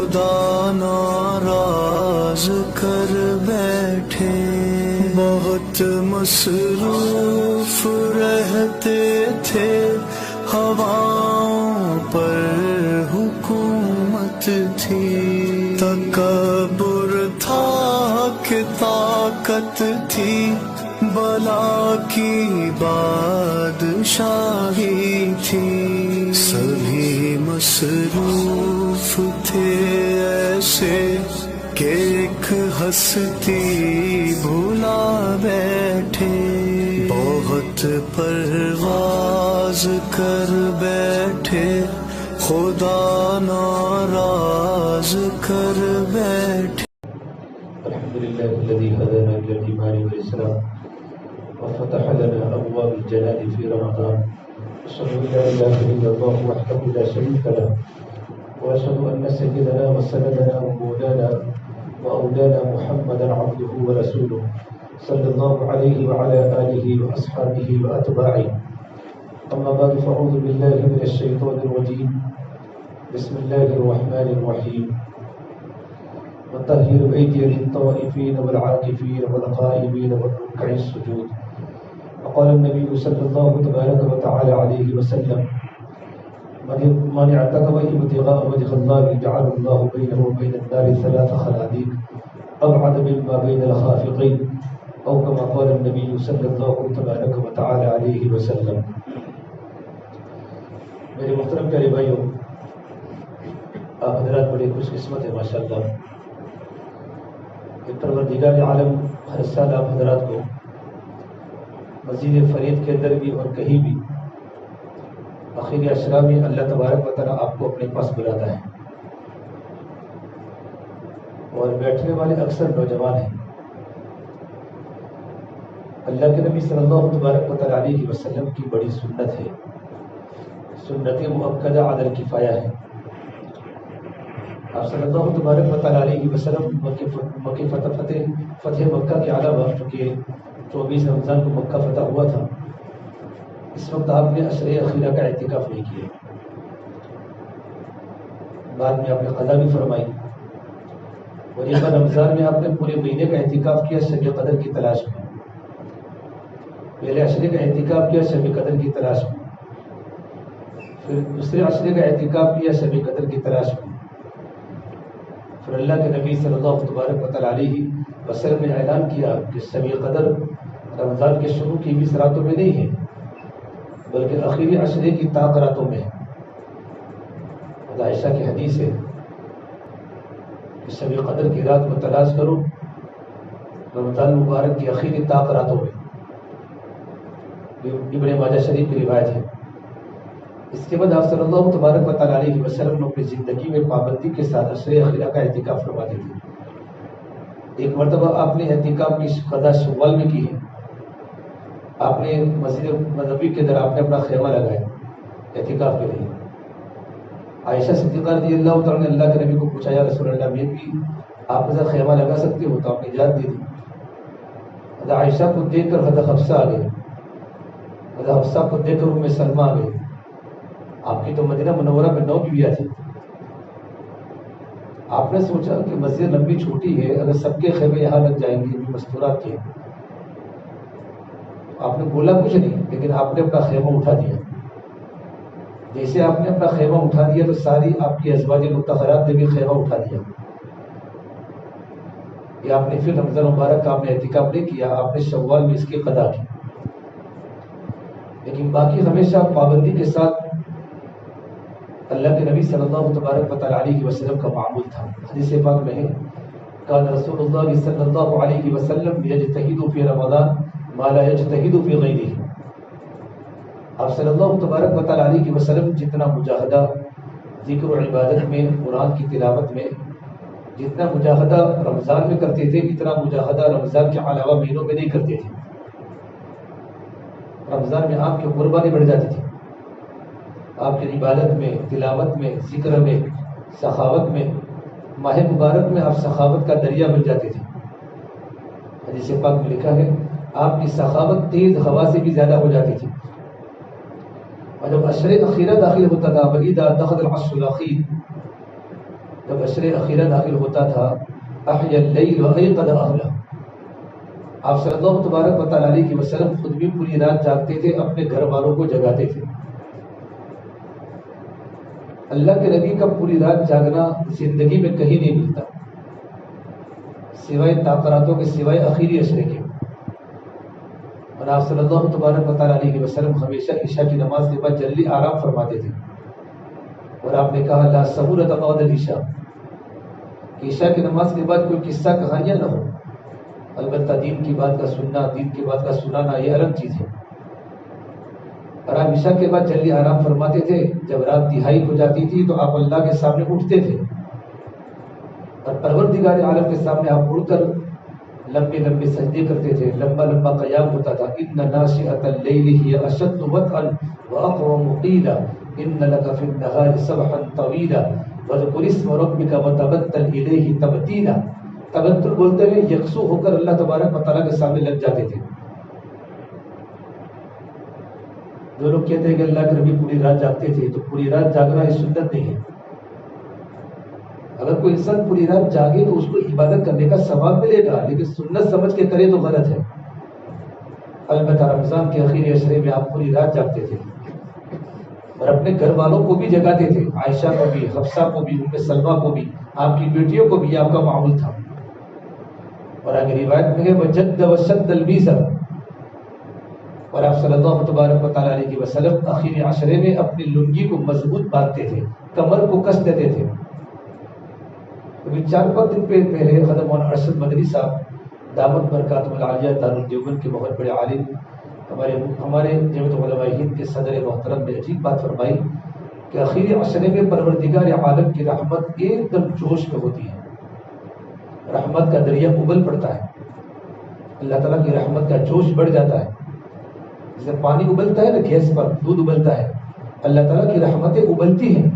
خدا ناراض کر بیٹھے، بہت مصروف رہتے تھے، ہواؤں پر حکومت تھی، تکبر تھا کہ طاقت تھی، بلا کی بادشاہی تھی، سبھی مصروف تھے ایسے کہ ایک ہستی بھولا بیٹھے، بہت پرواز کر بیٹھے، خدا ناراض کر بیٹھے۔ الحمدللہ الذی هدانا إلى الإيمان والإسلام وفتح لنا أبواب الجنان في رمضان، أشهد أن لا إله إلا الله وحده لا شريك له، وأشهد أن سيدنا وسندنا ومولانا وأولانا محمدا عبده ورسوله صلى الله عليه وعلى آله وأصحابه وأتباعه. أما بعد، فأعوذ بالله من الشيطان الرجيم، بسم الله الرحمن الرحيم. وطهر أيدي للطائفين والعاكفين والقائمين والركع السجود. وقال النبي صلى الله تبارك وتعالى عليه وسلم: من اعتكف ابتغاء وجه الله جعل الله بينه وبين النار 3 خلاديق أبعد مما بين الخافقين، أو كما قال النبي صلى الله تبارك وتعالى عليه وسلم. میرے محترم پیارے بھائیوں، آپ حضرات بڑے خوش قسمت ہیں ماشاءاللہ کہ پروردگار عالم ہر سال آپ حضرات کو مسجد فرید کے اندر بھی اور کہیں بھی آخری اشرا میں اللہ تبارک و تعالیٰ آپ کو اپنے پاس بلاتا ہے، اور بیٹھنے والے اکثر نوجوان ہیں۔ اللہ کے نبی صلی اللہ تبارک و تعالیٰ علیہ وسلم کی بڑی سنت ہے، سنت مؤکدہ علی الکفایہ ہے۔ آپ صلی اللہ تبارک و تعالیٰ علیہ وسلم فتح مکہ کے علاوہ، چونکہ 24 رمضان کو مکہ فتح ہوا تھا، اس وقت آپ نے عشرے اخیرہ کا اعتکاف نہیں کیا، بعد میں آپ نے قضا بھی فرمائی، اور یہ رمضان میں آپ نے پورے مہینے کا اعتکاف کیا شب قدر کی تلاش میں۔ پہلے عشرے کا اعتکاف کیا شب قدر کی تلاش میں، پھر دوسرے عشرے کا اعتکاف کیا شب قدر کی تلاش میں، پھر اللہ کے نبی صلی اللہ تبارک و تعالیٰ علیہ وسلم نے اعلان کیا کہ شب قدر رمضان کے شروع کی 20 راتوں میں نہیں ہے، بلکہ آخری عشرے کی طاق راتوں میں ہے۔ عائشہ کی حدیث ہے کہ شب قدر کی رات کو تلاش کرو رمضان مبارک کی آخری طاق راتوں میں، ابن ماجہ شریف کی روایت ہے۔ اس کے بعد آپ صلی اللہ تبارک و تعالیٰ علیہ وسلم نے اپنی زندگی میں پابندی کے ساتھ عشرے اخیرہ کا اعتکاف فرماتے تھے۔ ایک مرتبہ آپ نے اعتکاف کی قضا شوال میں کی ہے، آپ نے مسجد نبوی کے اندر آپ نے اپنا خیمہ لگایا اعتکاف کے لیے۔ عائشہ صدیقہ رضی اللہ تعالیٰ نے اللہ کے نبی کو پوچھا، یا رسول اللہ، میں بھی آپ کے ساتھ خیمہ لگا سکتے ہو؟ تو آپ نے اجازت دے دی۔ حضرت عائشہ کو دیکھ کر حضرت حفصہ آ گئے، حضرت حفصہ کو دیکھ کر ام سلمہ آ گئے۔ آپ کی تو مدینہ منورہ میں 9 بیویاں تھیں۔ آپ نے سوچا کہ مسجد نبوی چھوٹی ہے، اگر سب کے خیمے یہاں لگ جائیں گے بھی مستورات کے، آپ نے بولا کچھ نہیں، لیکن آپ نے اپنا خیمہ اٹھا دیا۔ جیسے آپ نے اپنا خیمہ اٹھا دیا تو ساری آپ کی ازواج مطہرات نے بھی خیمہ اٹھا دیا۔ یہ آپ نے پھر رمضان مبارک کا آپ نے اعتکاف نہیں کیا، آپ نے شوال میں اس کی قضا کی، لیکن باقی ہمیشہ پابندی کے ساتھ اللہ کے نبی صلی اللہ تبارک و تعالیٰ علیہ وسلم کا معمول تھا۔ حدیث پاک میں ہے، کان رسول اللہ صلی اللہ علیہ وسلم یجتہد فی رمضان ما لا یجتہد فی غیرہ۔ آپ صلی اللہ تبارک و تعالیٰ علیہ وسلم جتنا مجاہدہ ذکر و عبادت میں، قرآن کی تلاوت میں، جتنا مجاہدہ رمضان میں کرتے تھے، اتنا مجاہدہ رمضان کے علاوہ مہینوں میں نہیں کرتے تھے۔ رمضان میں آپ کی قربانی بڑھ جاتی تھی، آپ کی عبادت میں، تلاوت میں، ذکر میں، سخاوت میں، ماہ مبارک میں آپ سخاوت کا دریا بن جاتے تھے۔ حدیث پاک میں لکھا ہے آپ کی سخاوت تیز ہوا سے بھی زیادہ ہو جاتی تھی۔ اور جب عشر اخیرہ داخل ہوتا تھا، وَإِذَا دَخَلَ الْعَشْرُ الْأَخِيرُ، جب عشر اخیرہ داخل ہوتا تھا احیا اللیل وایقظ اہلہ، آپ صلی اللہ تبارک و تعالیٰ علیہ وسلم خود بھی پوری رات جاگتے تھے، اپنے گھر والوں کو جگاتے تھے۔ اللہ کے نبی کا پوری رات جاگنا زندگی میں کہیں نہیں ملتا سوائے تاثراتوں کے، سوائے آخری عشرے کے۔ اور آپ صلی اللہ تبارک و تعالیٰ علیہ وسلم ہمیشہ عشاء کی نماز کے بعد جلدی آرام فرماتے تھے، اور آپ نے کہا لا سہولت بعد العشاء، کہ عشاء کی نماز کے بعد کوئی قصہ کہانیاں نہ ہو، البتہ دین کی بات کا سننا، دین کی بات کا سنانا یہ الگ چیز ہے۔ اور آپ عشاء کے بعد جلدی آرام فرماتے تھے۔ جب رات دہائی ہو جاتی تھی تو آپ اللہ کے سامنے اٹھتے تھے اور پروردگار عالم کے سامنے آپ اڑ کر لمبے لمبے سجدے کرتے تھے، لمبا لمبا قیام ہوتا تھا۔ ان ناشئۃ اللیل ہی اشد وطئا واقوم قیلا ان لک فی النہار سبحا طویلا واذکر اسم ربک وتبتل الیہ تبتیلا۔ تبتل بولتے ہوئے یکسو ہو کر اللہ تبارک و تعالیٰ کے سامنے لگ جاتے تھے۔ جو لوگ کہتے ہیں کہ اللہ کے نبی پوری رات جاگتے تھے، تو پوری رات جاگنا یہ سنت نہیں ہے۔ اگر کوئی انسان پوری رات جاگے تو اس کو عبادت کرنے کا ثواب ملے گا، لیکن سنت سمجھ کے کرے تو غلط ہے۔ البتہ رمضان کے آخری عشرے میں آپ پوری رات جاگتے تھے اور اپنے گھر والوں کو بھی جگاتے تھے، عائشہ کو بھی، حفصہ کو بھی، ام سلمہ کو بھی، آپ کی بیٹیوں کو بھی، آپ کا معمول تھا۔ اور آگے روایت میں ہے وجد وشد المیزر، اور آپ صلی اللہ تبارک و تعالیٰ علیہ وسلم آخری عشرے میں اپنی لنگی کو مضبوط باندھتے تھے، کمر کو کس دیتے تھے۔ ابھی 4-5 دن پہلے حضرت مولانا ارشد مدنی صاحب دامت برکاتہ العالیہ دارالدیوبند کے بہت بڑے عالم، ہمارے جمعیت علماء ہند کے صدر محترم نے عجیب بات فرمائی کہ آخری عشرے میں پروردگار عالم کی رحمت ایک دم جوش میں ہوتی ہے، رحمت کا دریا ابل پڑتا ہے، اللہ تعالیٰ کی رحمت کا جوش بڑھ جاتا ہے۔ جیسے پانی ابلتا ہے نا گیس پر، دودھ ابلتا ہے، اللہ تعالیٰ کی رحمتیں ابلتی ہیں۔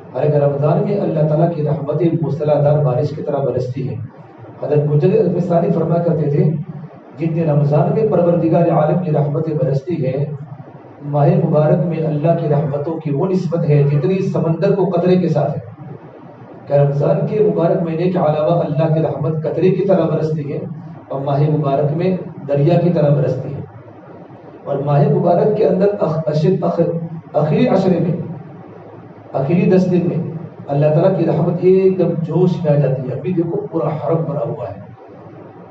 اور اگر رمضان میں اللہ تعالیٰ کی رحمتیں موسلا دار بارش کی طرح برستی ہیں۔ حضرت مجدد الفسانی فرمایا کرتے تھے جتنے رمضان میں پروردگار عالم کی رحمتیں برستی ہیں، ماہ مبارک میں اللہ کی رحمتوں کی وہ نسبت ہے جتنی سمندر کو قطرے کے ساتھ ہے۔ کہ رمضان کے مبارک مہینے کے علاوہ اللہ کی رحمت قطرے کی طرح برستی ہے اور ماہ مبارک میں دریا کی طرح برستی ہے۔ اور ماہ مبارک کے اندر آخری عشرے میں، آخری 10 دن میں اللہ تعالیٰ کی رحمت ایک دم جوش میں آ جاتی ہے۔ ابھی دیکھو پورا حرم بھرا ہوا ہے،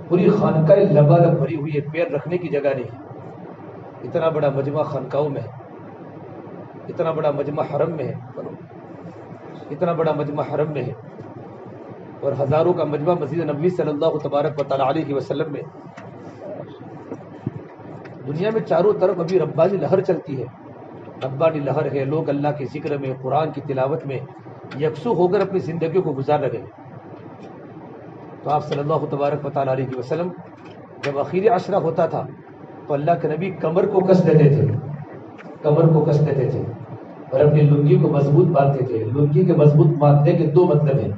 پوری خانقاہ لبالب بھری ہوئی ہے، پیر رکھنے کی جگہ نہیں ہے۔ اتنا بڑا مجمع خانقاہوں میں ہے، اتنا بڑا مجمع حرم میں ہے، اتنا بڑا مجمع حرم میں ہے، اور ہزاروں کا مجمع مسجد نبوی صلی اللہ تبارک و تعالیٰ علیہ وسلم میں۔ دنیا میں چاروں طرف ابھی ربانی لہر چلتی ہے، ربانی لہر ہے، لوگ اللہ کے ذکر میں، قرآن کی تلاوت میں یکسو ہو کر اپنی زندگیوں کو گزار رہے ہیں۔ تو آپ صلی اللہ تبارک و تعالیٰ علیہ وسلم جب آخری عشرہ ہوتا تھا تو اللہ کے نبی کمر کو کس دیتے تھے، کمر کو کس دیتے تھے اور اپنی لنگی کو مضبوط باندھتے تھے۔ لنگی کے مضبوط باندھنے کے 2 مطلب ہیں۔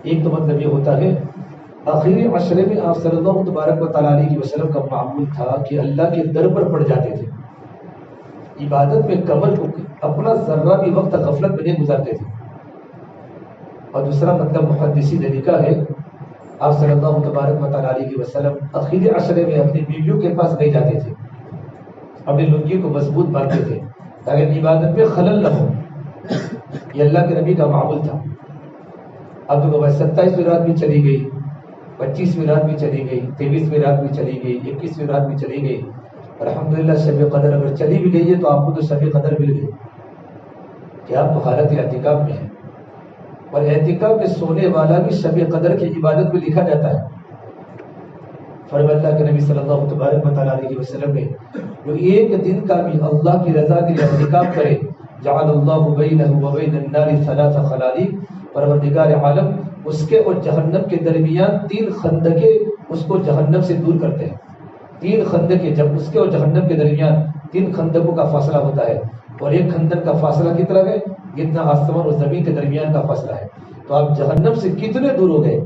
ایک تو مطلب یہ ہوتا ہے آخری عشرے میں آپ صلی اللہ تبارک و تعالیٰ علیہ وسلم کا معمول تھا کہ اللہ کے در پر پڑ جاتے تھے، عبادت میں کمر کو اپنا ذرہ بھی وقت غفلت میں نہیں گزارتے تھے۔ اور دوسرا مطلب محدثین نے لکھا ہے آپ صلی اللہ تبارک و تعالیٰ علیہ وسلم آخری عشرے میں اپنی بیویوں کے پاس نہیں جاتے تھے، اپنی لنگی کو مضبوط باندھتے تھے تاکہ عبادت میں خلل نہ ہو۔ یہ اللہ کے نبی کا معمول تھا۔ اب تو 27ویں رات بھی چلی گئی، 25ویں رات بھی چلی گئی، 23ویں رات بھی چلی گئی، 21ویں رات بھی چلی گئی۔ الحمدللہ شب قدر اگر چلی بھی گئی ہے تو آپ کو تو شب قدر مل گئی کہ آپ تو حالت اعتکاف میں ہیں، اور اعتکاف میں سونے والا بھی شب قدر کی عبادت میں لکھا جاتا ہے۔ فرمان اللہ کے نبی صلی اللہ تبارک و تعالیٰ علیہ وسلم نے جو ایک دن کا بھی اللہ کی رضا کے لیے اعتکاف کرے جعل اللہ بینہ و بین النار 3 خلالق، پروردگار عالم اس کے اور جہنم کے درمیان 3 خندقیں اس کو جہنم سے دور کرتے ہیں۔ 3 خندقیں، جب اس کے اور جہنم کے درمیان 3 خندقوں کا فاصلہ ہوتا ہے، اور ایک خندق کا فاصلہ کتنا ہے؟ جتنا آسمان اور زمین کے درمیان کا فاصلہ ہے۔ تو آپ جہنم سے کتنے دور ہو گئے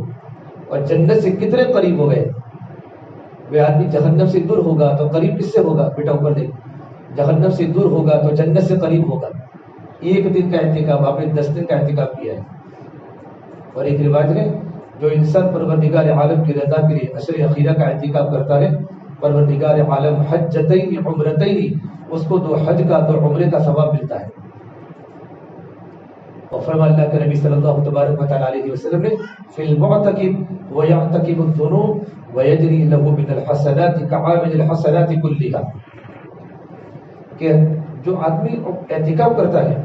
اور جنت سے کتنے قریب ہو گئے۔ وہ آدمی جہنم سے دور ہوگا تو قریب کس سے ہوگا؟ بیٹا اوپر دیکھ، جہنم سے دور ہوگا تو جنت سے قریب ہوگا۔ ایک دن کا اعتکاف، آپ نے 10 دن کا اعتکاف کیا ہے۔ اور ایک روایت ہے جو انسان پروردگار عالم کی رضا کے لیے عشر اخیرہ کا اعتکاف کرتا ہے پروردگار عالم حجتین عمرتین اس کو 2 حج کا 2 عمرے کا ثواب ملتا ہے. اور فرما اللہ کے نبی صلی اللہ تبارک و تعالی علیہ وسلم نے فی المعتکف ویعتکف الذنوب ویجری له من الحسنات كعامل الحسنات كلها کہ جو آدمی اعتکاف کرتا ہے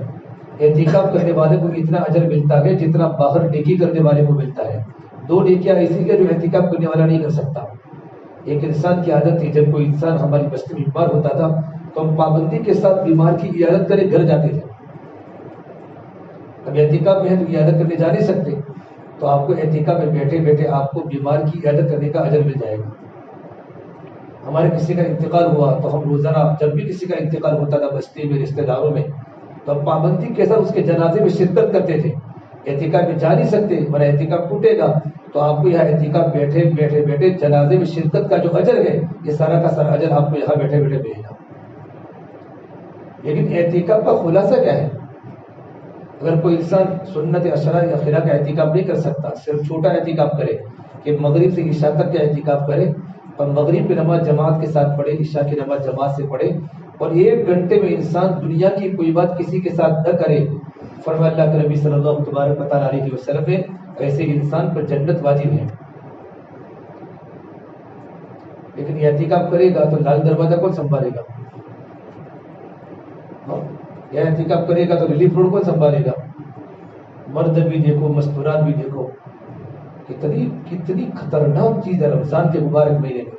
اعتکاف کرنے والے کو اتنا اجر ملتا ہے جتنا باہر نیکی کرنے والے کو ملتا ہے. 2 نیکیاں ایسی ہیں جو اعتکاف کرنے والا نہیں کر سکتا. ایک انسان کی عادت تھی جب کوئی انسان ہماری بستی میں بیمار ہوتا تھا تو ہم پابندی کے ساتھ بیمار کی عیادت کرے گھر جاتے تھے. اب اعتکاف میں ہے تو عیادت کرنے جا نہیں سکتے تو آپ کو اعتکاف میں بیٹھے بیٹھے آپ کو بیمار کی عیادت کرنے کا اجر مل جائے گا. ہمارے کسی کا انتقال ہوا تو ہم روزانہ جب بھی کسی کا انتقال ہوتا تھا بستی میں رشتہ داروں میں تو ہم پابندی کے ساتھ اس کے جنازے میں شرکت کرتے تھے. اعتکاف میں جا نہیں سکتے ورنہ اعتکاف ٹوٹے گا تو آپ کو یہاں اعتکاف بیٹھے بیٹھے بیٹھے جنازے میں شرکت کا جو اجر ہے یہ سارا کا سارا اجر آپ کو یہاں بیٹھے بیٹھے ملے گا. لیکن اعتکاف کا خلاصہ کیا ہے؟ اگر کوئی انسان سنت عشرہ یا خیرہ کا اعتکاف نہیں کر سکتا صرف چھوٹا اعتکاف کرے کہ مغرب سے عشاء تک کا اعتکاف کرے اور مغرب کی نماز جماعت کے ساتھ پڑھے عشاء کی نماز جماعت سے پڑھے اور 1 گھنٹے میں انسان دنیا کی کوئی بات کسی کے ساتھ نہ کرے فرمایا اللہ کے نبی صلی اللہ تبارک و تعالی علیہ وسلم نے ایسے انسان پر جنت واجب ہے. لیکن اعتکاف کرے گا تو لال دروازہ کون سنبھالے گا؟ یا اعتکاف کرے گا تو ریلیف روڈ کون سنبھالے گا؟ مرد بھی دیکھو مستورات بھی دیکھو کتنی خطرناک چیز ہے رمضان کے مبارک مہینے میں.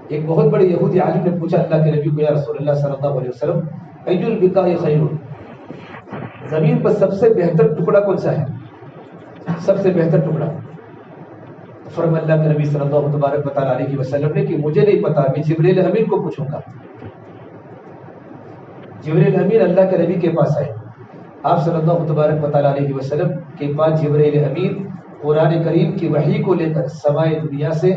ایک بہت بڑے یہودی عالم نے پوچھا اللہ کے نبی کو یا رسول اللہ صلی اللہ علیہ وسلم ای البقاء خیر زمین پر سب سے بہتر ٹکڑا کون سا ہے؟ سب سے بہتر ٹکڑا فرمایا اللہ کے نبی صلی اللہ تبارک و تعالی علیہ وسلم نے کہ مجھے نہیں پتا میں جبریل امین کو پوچھوں گا. جبریل امین اللہ کے نبی کے پاس آئے آپ صلی اللہ تبارک و تعالی علیہ وسلم کے پاس جبریل امین قرآن کریم کی وحی کو لے کر سمائے دنیا سے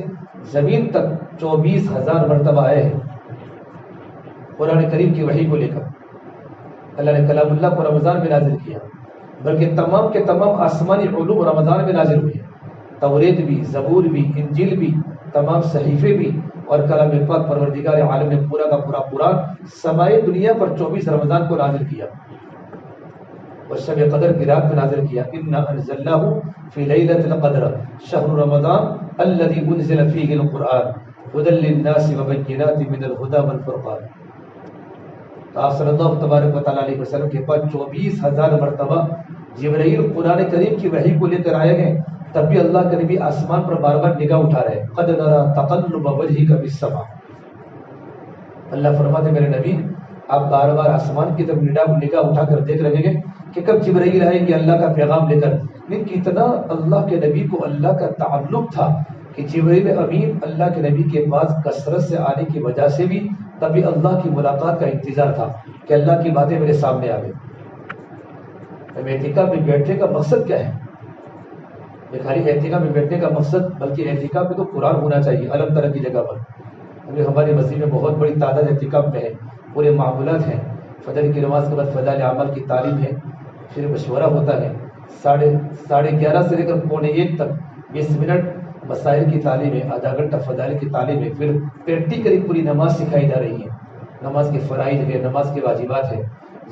زمین تک 24,000 مرتبہ آئے ہیں. قرآن کریم کی وحی کو لے کر اللہ نے کلام اللہ کو رمضان میں نازل کیا بلکہ تمام کے تمام آسمانی علوم رمضان میں نازل ہوئے. توریت بھی زبور بھی انجیل بھی تمام صحیفے بھی اور کلام پاک پروردگار عالم نے پورا کا پورا قرآن سمائے دنیا پر 24 رمضان کو نازل کیا اور شب قدر کی رات میں نازل کیا. انا انزلناہ فی لیلۃ القدر شہر رمضان الذی انزل فیہ القرآن ھدی للناس وبینات من الھدی والفرقان. آپ صلی اللہ تبارک و تعالی علیہ وسلم کے پاس 24,000 مرتبہ جبرائیل قرآن کریم کی وحی کو لے کر آئے ہیں. تب بھی اللہ کے نبی آسمان پر بار بار نگاہ اٹھا رہے قد نرى تقلب وجهك في السماء. اللہ فرماتے میرے نبی آپ بار بار آسمان کی طرف نگاہ اٹھا کر دیکھ رہے ہیں کہ کب جبرائیل آئے گی اللہ کا پیغام لے کر. لیکن کتنا اللہ کے نبی کو اللہ کا تعلق تھا کہ جبرائیل امین اللہ کے نبی کے پاس کثرت سے آنے کی وجہ سے بھی تبھی اللہ کی ملاقات کا انتظار تھا کہ اللہ کی باتیں میرے سامنے آئے. اعتکاف میں بیٹھنے کا مقصد کیا ہے؟ یہ خالی اعتکاف میں بیٹھنے کا مقصد بلکہ اعتکاف میں تو قرآن ہونا چاہیے علم طرح کی جگہ پر. ابھی ہماری مسجد میں بہت بڑی تعداد اعتکاف میں ہے. پورے معمولات ہیں. فجر کی نماز کے بعد فضائل اعمال کی تعلیم ہے پھر مشورہ ہوتا ہے 11:30 سے لے کر 12:45 تک 20 منٹ مسائل کی تعلیم ہے. آدھا گھنٹہ فضائل کی تعلیم ہے. پھر پریکٹیکلی پوری نماز سکھائی جا رہی ہے. نماز کے فرائض ہے نماز کے واجبات ہے.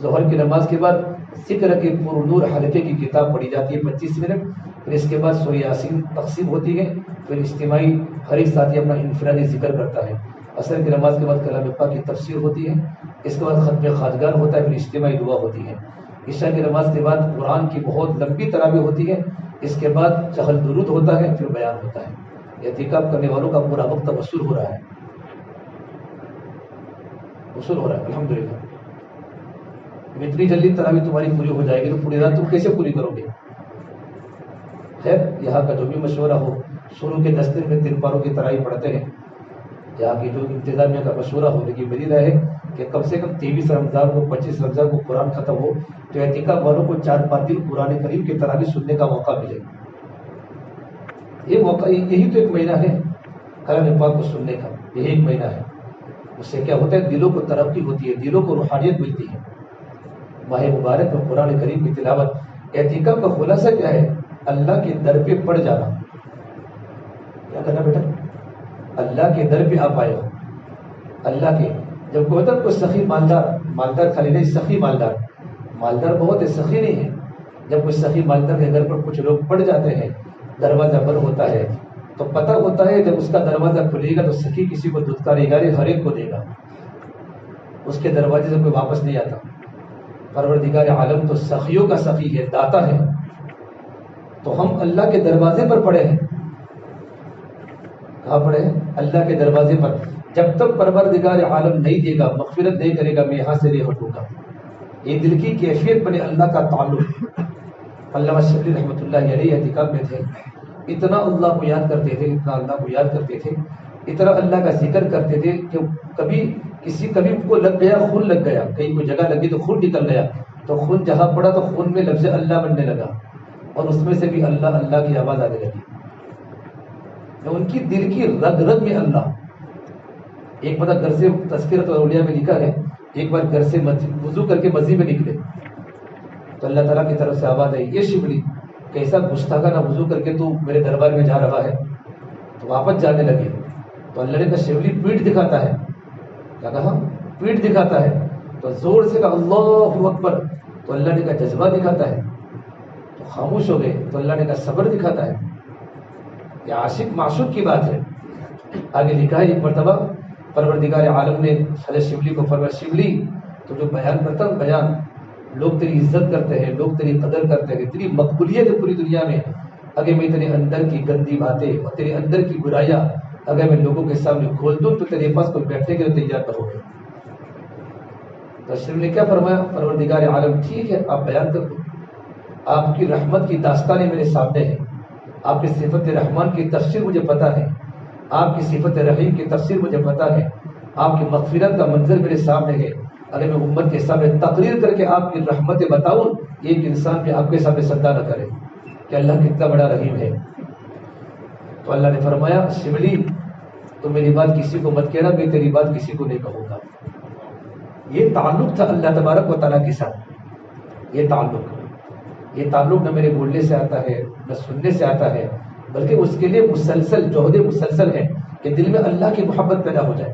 ظہر کی نماز کے بعد ذکر کے پر نور حلقے کی کتاب پڑھی جاتی ہے 25 منٹ. پھر اس کے بعد سورہ یاسین تقسیم ہوتی ہے. پھر اجتماعی ہر ایک ساتھی اپنا انفرادی ذکر کرتا ہے. عصر کی نماز کے بعد کلام پاک کی تفسیر ہوتی ہے. اس کے بعد ختم خواجگان ہوتا ہے. پھر اجتماعی دعا ہوتی ہے. عشاء کی نماز کے بعد قرآن کی بہت لمبی تراویح ہوتی ہے. اس کے بعد چہل درود ہوتا ہے. پھر بیان ہوتا ہے. اعتکاف کرنے والوں کا پورا وقت وصول ہو رہا ہے الحمدللہ. اتنی جلدی تراویح تمہاری پوری ہو جائے گی تو پوری رات تم کیسے پوری کرو گے؟ خیر یہاں کا جو بھی مشورہ ہو شروع کے 10 دن میں 3 پاروں کی تراویح پڑھتے ہیں. یہاں کی جو انتظامیہ کا مشورہ ہو لیکن میری رائے ہے کہ کم سے کم 23 رمضان کو 25 رمضان کو قرآن ختم ہو تو اعتکاف والوں کو 4-5 دن قرآن کریم کی تراویح سننے کا موقع ملے. یہ موقع یہی تو ایک مہینہ ہے کلام پاک کو سننے کا. یہی ایک مہینہ ہے. اس سے کیا ہوتا ہے دلوں کو ترقی ہوتی ہے دلوں کو روحانیت ملتی ہے. ماہ مبارک میں قرآن کریم کی تلاوت. اعتکاف کا خلاصہ کیا ہے اللہ کے در پہ پڑ جانا. کیا کرنا بیٹا؟ اللہ کے در پہ آپ آئے ہو. اللہ کے جب کوئی ہوتا کوئی سخی مالدار خالی نہیں، سخی مالدار بہت ہے، سخی نہیں ہے. جب کوئی سخی مالدار کے گھر پر کچھ لوگ پڑ جاتے ہیں، دروازہ بند ہوتا ہے تو پتہ ہوتا ہے جب اس کا دروازہ کھلے گا تو سخی کسی کو دھتکارے گا، ہر ایک کو دے گا، اس کے دروازے سے کوئی واپس نہیں آتا. پروردگار عالم تو سخیوں کا سخی ہے، داتا ہے. تو ہم اللہ کے دروازے پر پڑے ہیں. کہاں پڑے ہیں؟ اللہ کے دروازے پر. جب تک پروردگار عالم نہیں دے گا، مغفرت نہیں کرے گا، میں یہاں سے نہیں ہٹوں گا. یہ دل کی کیفیت بنے اللہ کا تعلق. علامہ شبلی رحمۃ اللہ علیہ اعتکاف میں تھے، اتنا اللہ کو یاد کرتے تھے، اتنا اللہ کو یاد کرتے تھے، اتنا اللہ کا ذکر کرتے تھے کہ کبھی کو لگ گیا، خون لگ گیا، کہیں کوئی جگہ لگی تو خون نکل گیا، تو خون جہاں پڑا تو خون میں لفظ اللہ بننے لگا اور اس میں سے بھی اللہ اللہ کی آواز آنے لگی. ان کی دل کی رگ رگ میں اللہ. ایک بار گھر سے تذکرۃ الاولیاء میں لکھا ہے، ایک بار گھر سے وضو کر کے مسجد میں نکلے تو اللہ تعالیٰ کی طرف سے آواز آئی، یہ شبلی کیسا گستاخانہ وضو کر کے تو میرے دربار میں جا رہا ہے. تو واپس جانے لگے تو اللہ نے کہا شبلی پیٹھ دکھاتا ہے. کیا کہا؟ پیٹھ دکھاتا ہے. تو زور سے کہا اللہ اکبر. تو اللہ نے کہا جذبہ دکھاتا ہے. تو خاموش ہو گئے. تو اللہ نے کہا صبر دکھاتا ہے. یہ عاشق معشوق کی بات ہے. آگے لکھا ہے ایک مرتبہ پروردگار عالم نے حضرت شبلی کو فرمایا، شبلی تو جو بیان کرتا ہے بیان، لوگ تیری عزت کرتے ہیں، لوگ تیری قدر کرتے ہیں، تیری مقبولیت ہے پوری دنیا میں. اگر میں تیرے اندر کی گندی باتیں اور تیرے اندر کی برائیاں اگر میں لوگوں کے سامنے کھول دوں تو تیرے پاس کوئی بیٹھنے کے لیے تیار نہ ہوگا. تو شبلی نے کیا فرمایا؟ پروردگار عالم ٹھیک ہے آپ بیان کر دو، آپ کی رحمت کی داستانیں میرے سامنے ہیں، آپ کی صفت رحمان کی تفسیر مجھے پتا ہے، آپ کی صفت رحیم کی تفسیر مجھے پتا ہے، آپ کی مغفرت کا منظر میرے سامنے ہے. اگر میں امت کے سامنے تقریر کر کے آپ کی رحمتیں بتاؤں، ایک انسان بھی آپ کے سامنے سجدہ نہ کرے کہ اللہ کتنا بڑا رحیم ہے. تو اللہ نے فرمایا شبلی تو میری بات کسی کو مت کہنا، میں تیری بات کسی کو نہیں کہوں گا. یہ تعلق تھا اللہ تبارک و تعالیٰ کے ساتھ. یہ تعلق نہ میرے بولنے سے آتا ہے نہ سننے سے آتا ہے، بلکہ اس کے لیے مسلسل جہد مسلسل ہے کہ دل میں اللہ کی محبت پیدا ہو جائے.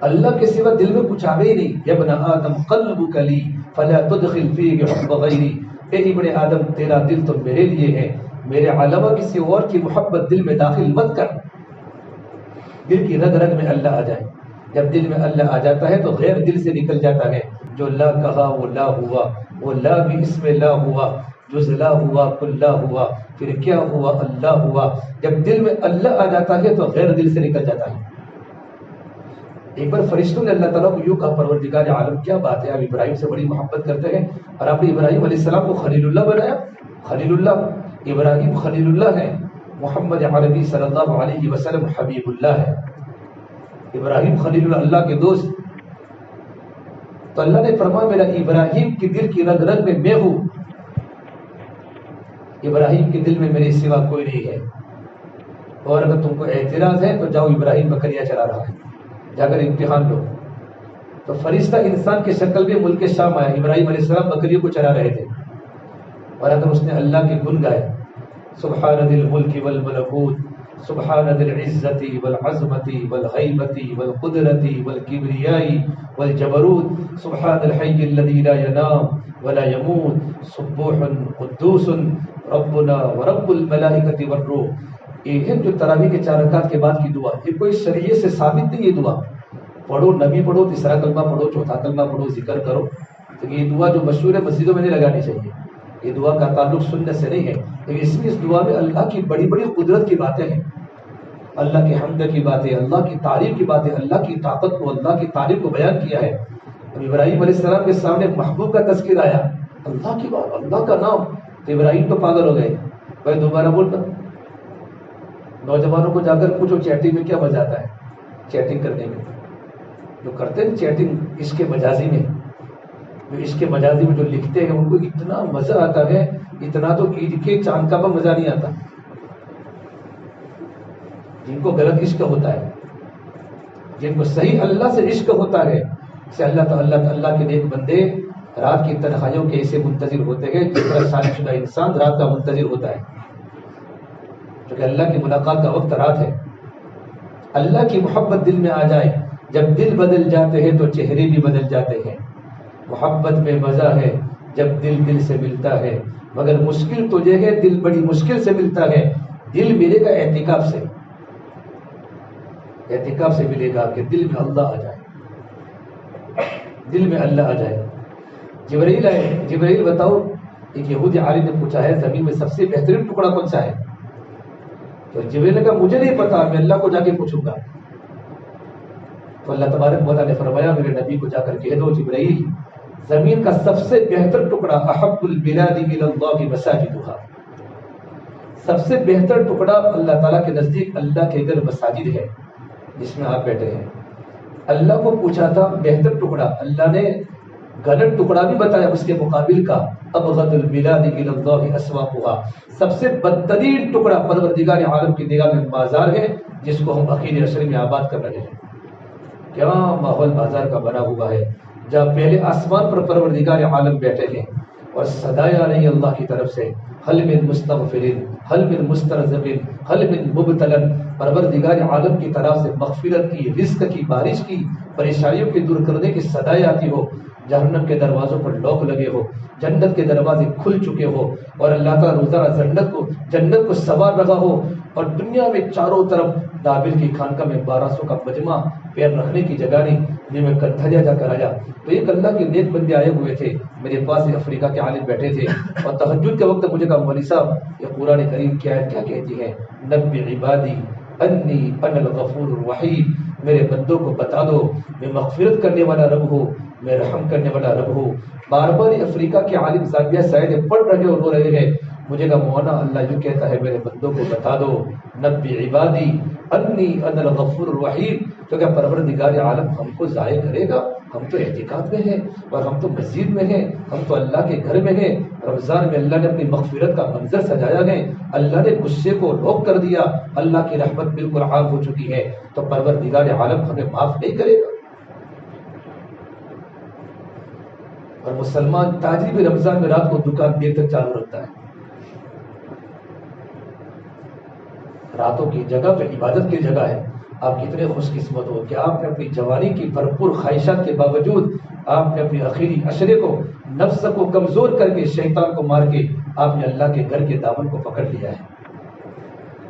اللہ کے سوا دل میں کچھ آوے ہی نہیں. یا ابن آدم قلبک لی فلا تدخل فیہ حب غیری. اے ابن آدم تیرا دل تو میرے لیے ہے، میرے علاوہ کسی اور کی محبت دل میں داخل مت کر. دل کی رگ رگ میں اللہ آ جائے. جب دل میں اللہ آ جاتا ہے تو غیر دل سے نکل جاتا ہے. جو لا کہا وہ لا ہوا، وہ لا بھی اس میں لا ہوا، جز لا ہوا کل لا ہوا، پھر کیا ہوا؟ اللہ ہوا. جب دل میں اللہ آ جاتا ہے تو غیر دل سے نکل جاتا ہے. ایک بار فرشتوں نے اللہ تعالیٰ کو یوں کہا، پروردگار عالم کیا بات ہے، آپ ابراہیم سے بڑی محبت کرتے ہیں اور آپ نے ابراہیم علیہ السلام کو خلیل اللہ بنایا. خلیل اللہ، ابراہیم خلیل اللہ ہے، محمد عربی صلی اللہ علیہ وسلم حبیب اللہ ہے. ابراہیم خلیل اللہ کے دوست. تو اللہ نے فرمایا میرا ابراہیم کی دل کی رگ رگ میں ہوں. ابراہیم کے دل میں میرے سوا کوئی نہیں ہے. اور اگر تم کو اعتراض ہے تو جاؤ، ابراہیم بکریاں چلا رہا ہے، جا کر امتحان لو. تو فرشتہ انسان کی شکل میں ملک شام آیا. ابراہیم علیہ السلام بکریوں کو چلا رہے تھے اور اگر اس نے اللہ کے گن گائے، سبحان ذی الملک والملکوت، سبحان ذی العزت والعظمت والہیبت والقدرت والکبریاء والجبروت، سبحان الحی الذی لا ینام ولا یموت، سبوح قدوس ربنا ورب الملائکۃ والروح. یہ ہے جو تراویح کے 4 رکعت کے بعد کی دعا. یہ کوئی شریعت سے ثابت نہیں. یہ دعا پڑھو، نبی پڑھو، تیسرا کلمہ پڑھو، چوتھا کلمہ پڑھو، ذکر کرو. تو یہ دعا جو مشہور ہے مسجدوں میں نہیں لگانی چاہیے. یہ دعا کا تعلق سنت سے نہیں ہے، لیکن اس میں اس دعا میں اللہ کی بڑی بڑی قدرت کی باتیں ہیں، اللہ کی حمد کی باتیں، اللہ کی تعریف کی باتیں، اللہ کی طاقت کو، اللہ کی تعریف کو بیان کیا ہے. ابراہیم علیہ السلام کے سامنے محبوب کا تذکر آیا، اللہ کی بات، اللہ کا نام. تو ابراہیم تو پاگل ہو گئے. بھائی دوبارہ بولنا. نوجوانوں کو جا کر پوچھو چیٹنگ میں کیا مزہ آتا ہے. چیٹنگ کرنے میں جو کرتے ہیں چیٹنگ عشق مجازی میں، جو عشق مجازی میں جو لکھتے ہیں ان کو اتنا مزہ آتا ہے، اتنا تو عید کے چاند کا مزہ نہیں آتا. جن کو غلط عشق ہوتا ہے، جن کو صحیح اللہ سے عشق ہوتا ہے، سے اللہ تعالیٰ کے نیک بندے رات کی تنہائیوں کے ایسے منتظر ہوتے ہیں جس طرح شادی شدہ انسان رات کا منتظر ہوتا ہے، کیونکہ اللہ کی ملاقات کا وقت رات ہے۔ اللہ کی محبت دل میں آ جائے، جب دل بدل جاتے ہیں تو چہرے بھی بدل جاتے ہیں۔ محبت میں مزہ ہے جب دل دل سے ملتا ہے، مگر مشکل تو یہ ہے دل بڑی مشکل سے ملتا ہے۔ دل ملے گا اعتکاف سے، اعتکاف سے ملے گا کہ دل میں اللہ آ جائے، دل میں اللہ آ جائے۔ جبرائیل آئے، جبرائیل بتاؤ، ایک یہودی عالم نے پوچھا ہے زمین میں سب سے بہترین ٹکڑا کون سا ہے؟ تو جبرائیل نے کہا مجھے نہیں پتا، میں اللہ کو جا کے پوچھوں گا۔ تو اللہ تبارک و تعالیٰ نے فرمایا میرے نبی کو جا کر کہہ دو جبرائیل، زمین کا سب سے بہتر ٹکڑا احب البلاد الی اللہ مساجدها، سب سے بہتر ٹکڑا اللہ تعالیٰ کے نزدیک اللہ کے گھر مساجد ہے جس میں آپ بیٹھے ہیں۔ اللہ کو پوچھا تھا بہتر ٹکڑا، اللہ نے غلط ٹکڑا بھی بتایا اس کے مقابل کا، ابغض البلاد الی اللہ اسواقها، سب سے بدترین ٹکڑا پروردگار عالم کی نگاہ میں بازار ہے جس کو ہم اخیر عشر میں آباد کر رہے ہیں۔ کیا ماحول بازار کا بنا ہوا ہے، جہاں پہلے آسمان پر پروردگار عالم بیٹھے ہیں اور صدائیں آ رہی اللہ کی طرف سے، حل من مستغفر حل من مسترزق حل من مبتلا، پروردگار عالم کی طرف سے مغفرت کی، رزق کی، بارش کی، پریشانیوں کی دور کرنے کی صدائیں آتی ہو، جہنم کے دروازوں پر لوک لگے ہو، جنت کے دروازے کھل چکے ہو اور اللہ تعالیٰ روزانہ جنت کو سوار رہا ہو، اور دنیا میں چاروں طرف نابل کی خانقاہ میں 1200 کا مجمع، پیر رکھنے کی جگہ نہیں، جن میں کنتھریا جا کر آیا۔ تو ایک اللہ کے نیک بندے آئے ہوئے تھے میرے پاس، افریقہ کے عالم بیٹھے تھے، اور تہجد کے وقت مجھے کہا مولوی صاحب یہ قرآن کریم کیا ہے، کیا کہتی ہے؟ نبی عبادی انی انا الغفور الرحیم، میرے بندوں کو بتا دو میں مغفرت کرنے والا رب ہوں، میں رحم کرنے والا رب ہوں۔ بار بار افریقہ کے عالم زاویہ سائد پڑھ رہے اور رو رہے ہیں۔ مجھے کہا مولانا اللہ یوں کہتا ہے میرے بندوں کو بتا دو نبی عبادی انی انا الغفور الرحیم، تو کیا پروردگار عالم ہم کو ضائع کرے گا؟ ہم تو اعتکاف میں ہیں اور ہم تو مسجد میں ہیں، ہم تو اللہ کے گھر میں ہیں، رمضان میں اللہ نے اپنی مغفرت کا منظر سجایا ہے، اللہ نے غصے کو روک کر دیا، اللہ کی رحمت بالکل عام ہو چکی ہے، تو پروردگار عالم ہمیں معاف نہیں کرے گا؟ اور مسلمان تاجر بھی رمضان میں رات کو دکان دیر تک چالو رکھتا ہے۔ راتوں کی جگہ پہ عبادت کی جگہ ہے۔ آپ کتنے خوش قسمت ہو کہ آپ نے اپنی جوانی کی بھرپور خواہشات کے باوجود آپ نے اپنی اخیری عشرے کو، نفس کو کمزور کر کے، شیطان کو مار کے آپ نے اللہ کے گھر کے دامن کو پکڑ لیا ہے۔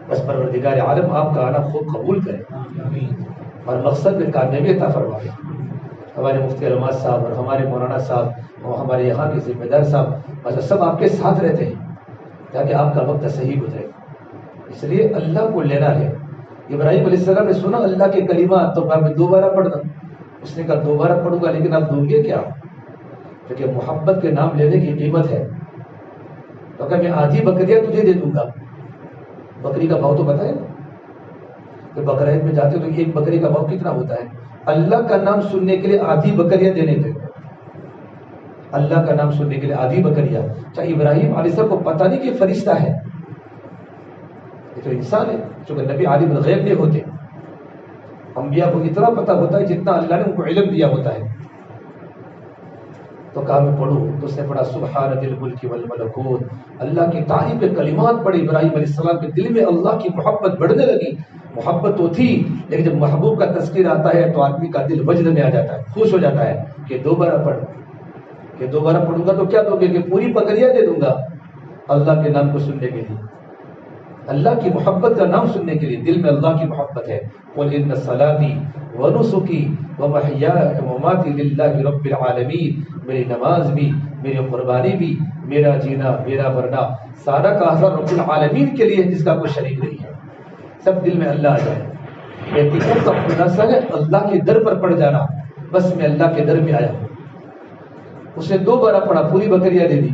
بس پروردگار عالم آپ کا آنا خوب قبول کرے اور مقصد میں کامیابی عطا فرمائے۔ ہمارے مفتی علامات صاحب اور ہمارے مولانا صاحب اور ہمارے یہاں کے ذمہ دار صاحب بس سب آپ کے ساتھ رہتے ہیں تاکہ آپ کا وقت صحیح گزرے، اس لیے اللہ کو لینا ہے۔ ابراہیم علیہ السلام نے سنا اللہ کے کلمات، تو کہا میں دوبارہ پڑھنا، اس نے کہا دوبارہ پڑھوں گا لیکن آپ دوں گے کیا؟ کیونکہ محبت کے نام لینے کی قیمت ہے۔ تو کہا میں آدھی بکریاں تجھے دے دوں گا۔ بکری کا بھاؤ تو بتائے نا، کہ بقرعید میں جاتے تو ایک بکری کا بھاؤ کتنا ہوتا ہے؟ اللہ کا نام سننے کے لیے آدھی بکریاں دینے تھے، اللہ کا نام سننے کے لیے آدھی بکریاں۔ چاہے ابراہیم علیہ السلام کو پتہ نہیں کہ فرشتہ ہے، یہ تو انسان ہے، چونکہ نبی عالم الغیب نہیں ہوتے، انبیاء کو اتنا پتہ ہوتا ہے جتنا اللہ نے ان کو علم دیا ہوتا ہے۔ تو کہا میں پڑھوں، تو اس نے پڑھا سبحان ذی الملک والملکوت، اللہ کی تعریف کے کلمات پڑھے۔ ابراہیم علیہ السلام کے دل میں اللہ کی محبت بڑھنے لگی۔ محبت تو تھی لیکن جب محبوب کا تذکر آتا ہے تو آدمی کا دل وجد میں آ جاتا ہے، خوش ہو جاتا ہے کہ دوبارہ پڑھ، کہ دوبارہ پڑھوں گا تو کیا دو گے؟ کہ پوری بکریاں دے دوں گا اللہ کے نام کو سننے کے لیے، اللہ کی محبت کا نام سننے کے لیے۔ دل میں اللہ کی محبت ہے۔ قل ان صلاتي ونسكي ومحياي ومماتي لله رب العالمین، میری نماز بھی، میری قربانی بھی، میرا جینا، میرا مرنا سارا کا اثر رب العالمین کے لیے جس کا کوئی شریک نہیں ہے۔ سب دل میں اللہ آ جائے۔ اعتکاف کا خلاصہ ہے اللہ کے در پر پڑ جانا، بس میں اللہ کے در میں آیا ہوں۔ اس نے دوبارہ پڑھا، پوری بکریاں دے دی،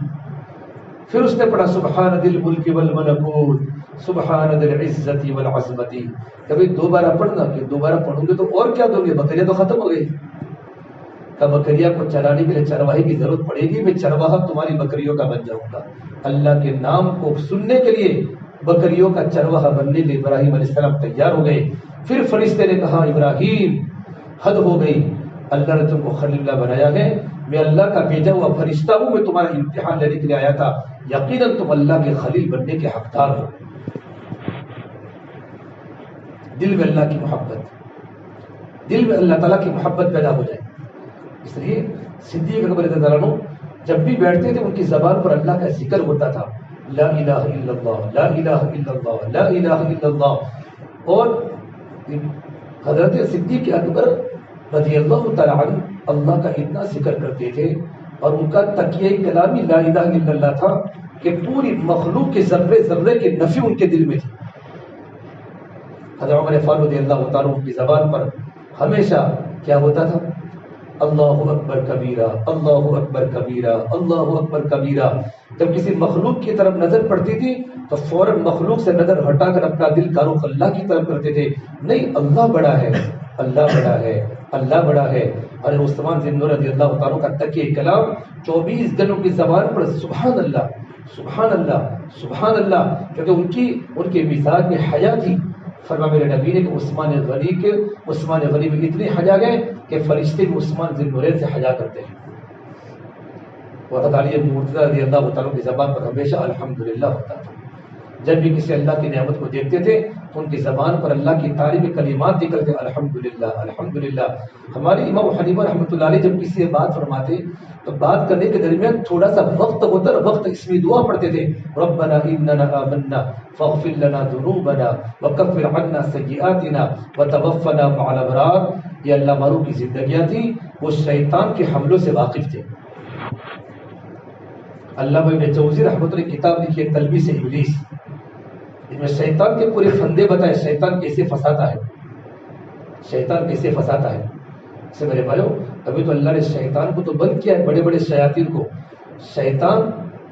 پھر اس نے پڑھا سبحان ذی الملک والملکوت سبحان ذی العزت والعظمت۔ کبھی دوبارہ پڑھنا کہ دوبارہ پڑھوں گے تو اور کیا دوں گے؟ بکریاں تو ختم ہو گئی۔ کہ بکریاں کو چرانے کے لیے چرواہے کی ضرورت پڑے گی، میں چرواہا تمہاری بکریوں کا بن جاؤں گا۔ اللہ کے نام کو سننے کے لیے بکریوں کا چرواہا بننے کے لیے ابراہیم علیہ السلام تیار ہو گئے۔ پھر فرشتے نے کہا ابراہیم حد ہو گئی، اللہ نے تم کو خلیل اللہ بنایا ہے، میں اللہ کا بھیجا ہوا فرشتہ ہوں، میں تمہارا امتحان لینے کے لیے آیا تھا، یقیناً تم اللہ کے خلیل بننے کے حقدار ہو۔ دل میں اللہ کی محبت، دل میں اللہ تعالیٰ کی محبت پیدا ہو جائے۔ اس لیے صدیق اکبر رضی اللہ عنہ جب بھی بیٹھتے تھے ان کی زبان پر اللہ کا ذکر ہوتا تھا، لا الہ الا اللہ، لا الہ الا اللہ، لا الہ الا اللہ۔ اور حضرت صدیق اکبر رضی اللہ تعالیٰ عنہ اللہ کا اتنا ذکر کرتے تھے اور ان کا تکیہ کلامی لا الہ الا اللہ تھا کہ پوری مخلوق کے ذرے ذرے کے نفی ان کے دل میں تھی۔ حضرت عمر فاروق رضی اللہ تعالیٰ عنہ کی زبان پر ہمیشہ کیا ہوتا تھا؟ اللہ اکبر کبیرہ، اللہ اکبر کبیرہ، اللہ اکبر کبیرہ۔ جب کسی مخلوق کی طرف نظر پڑتی تھی تو فوراً مخلوق سے نظر ہٹا کر اپنا دل کا رخ اللہ کی طرف کرتے تھے، نہیں اللہ بڑا ہے، اللہ بڑا ہے، اللہ بڑا ہے۔ اور عثمان ذی النور رضی اللہ تعالیٰ کا تکیہ کلام 24 گھنٹوں کی زبان پر سبحان اللہ، سبحان اللہ، سبحان اللہ، کیونکہ ان کے مزاج میں حیا تھی۔ فرما میرے نبی نے کہ عثمان غنی میں اتنے حیا گئے کہ فرشتے بھی عثمان ذی النورین سے حیا کرتے ہیں۔ حضرت علی مرتضیٰ رضی اللہ تعالیٰ کی زبان پر ہمیشہ الحمدللہ ہوتا تھا۔ جب بھی کسی اللہ کی نعمت کو دیکھتے تھے تو ان کی زبان پر اللہ کی تعریف کلمات نکلتے، الحمدللہ الحمدللہ۔ ہمارے امام حنیفہ رحمۃ اللہ علیہ جب کسی سے بات فرماتے تو بات کرنے کے درمیان تھوڑا سا وقت ہوتا، وقت اسمی دعا پڑھتے تھے، ربنا اننا آمنا فاغفر لنا ذنوبنا وکفر عنا سیئاتنا وتوفنا مع الابرار۔ یہ اللہ والوں کی زندگیاں تھیں، وہ شیطان کے حملوں سے واقف تھے۔ علامہ ابن جوزی رحمۃ اللہ کتاب لکھی ہے تلبیس ابلیس، اس میں شیطان کے پورے فندے بتائے، شیطان کیسے پھنساتا ہے، شیطان کیسے پھنساتا ہے۔ سے میرے بھائیو، ابھی تو اللہ نے شیطان کو تو بند کیا ہے، بڑے بڑے شیاطین کو۔ شیطان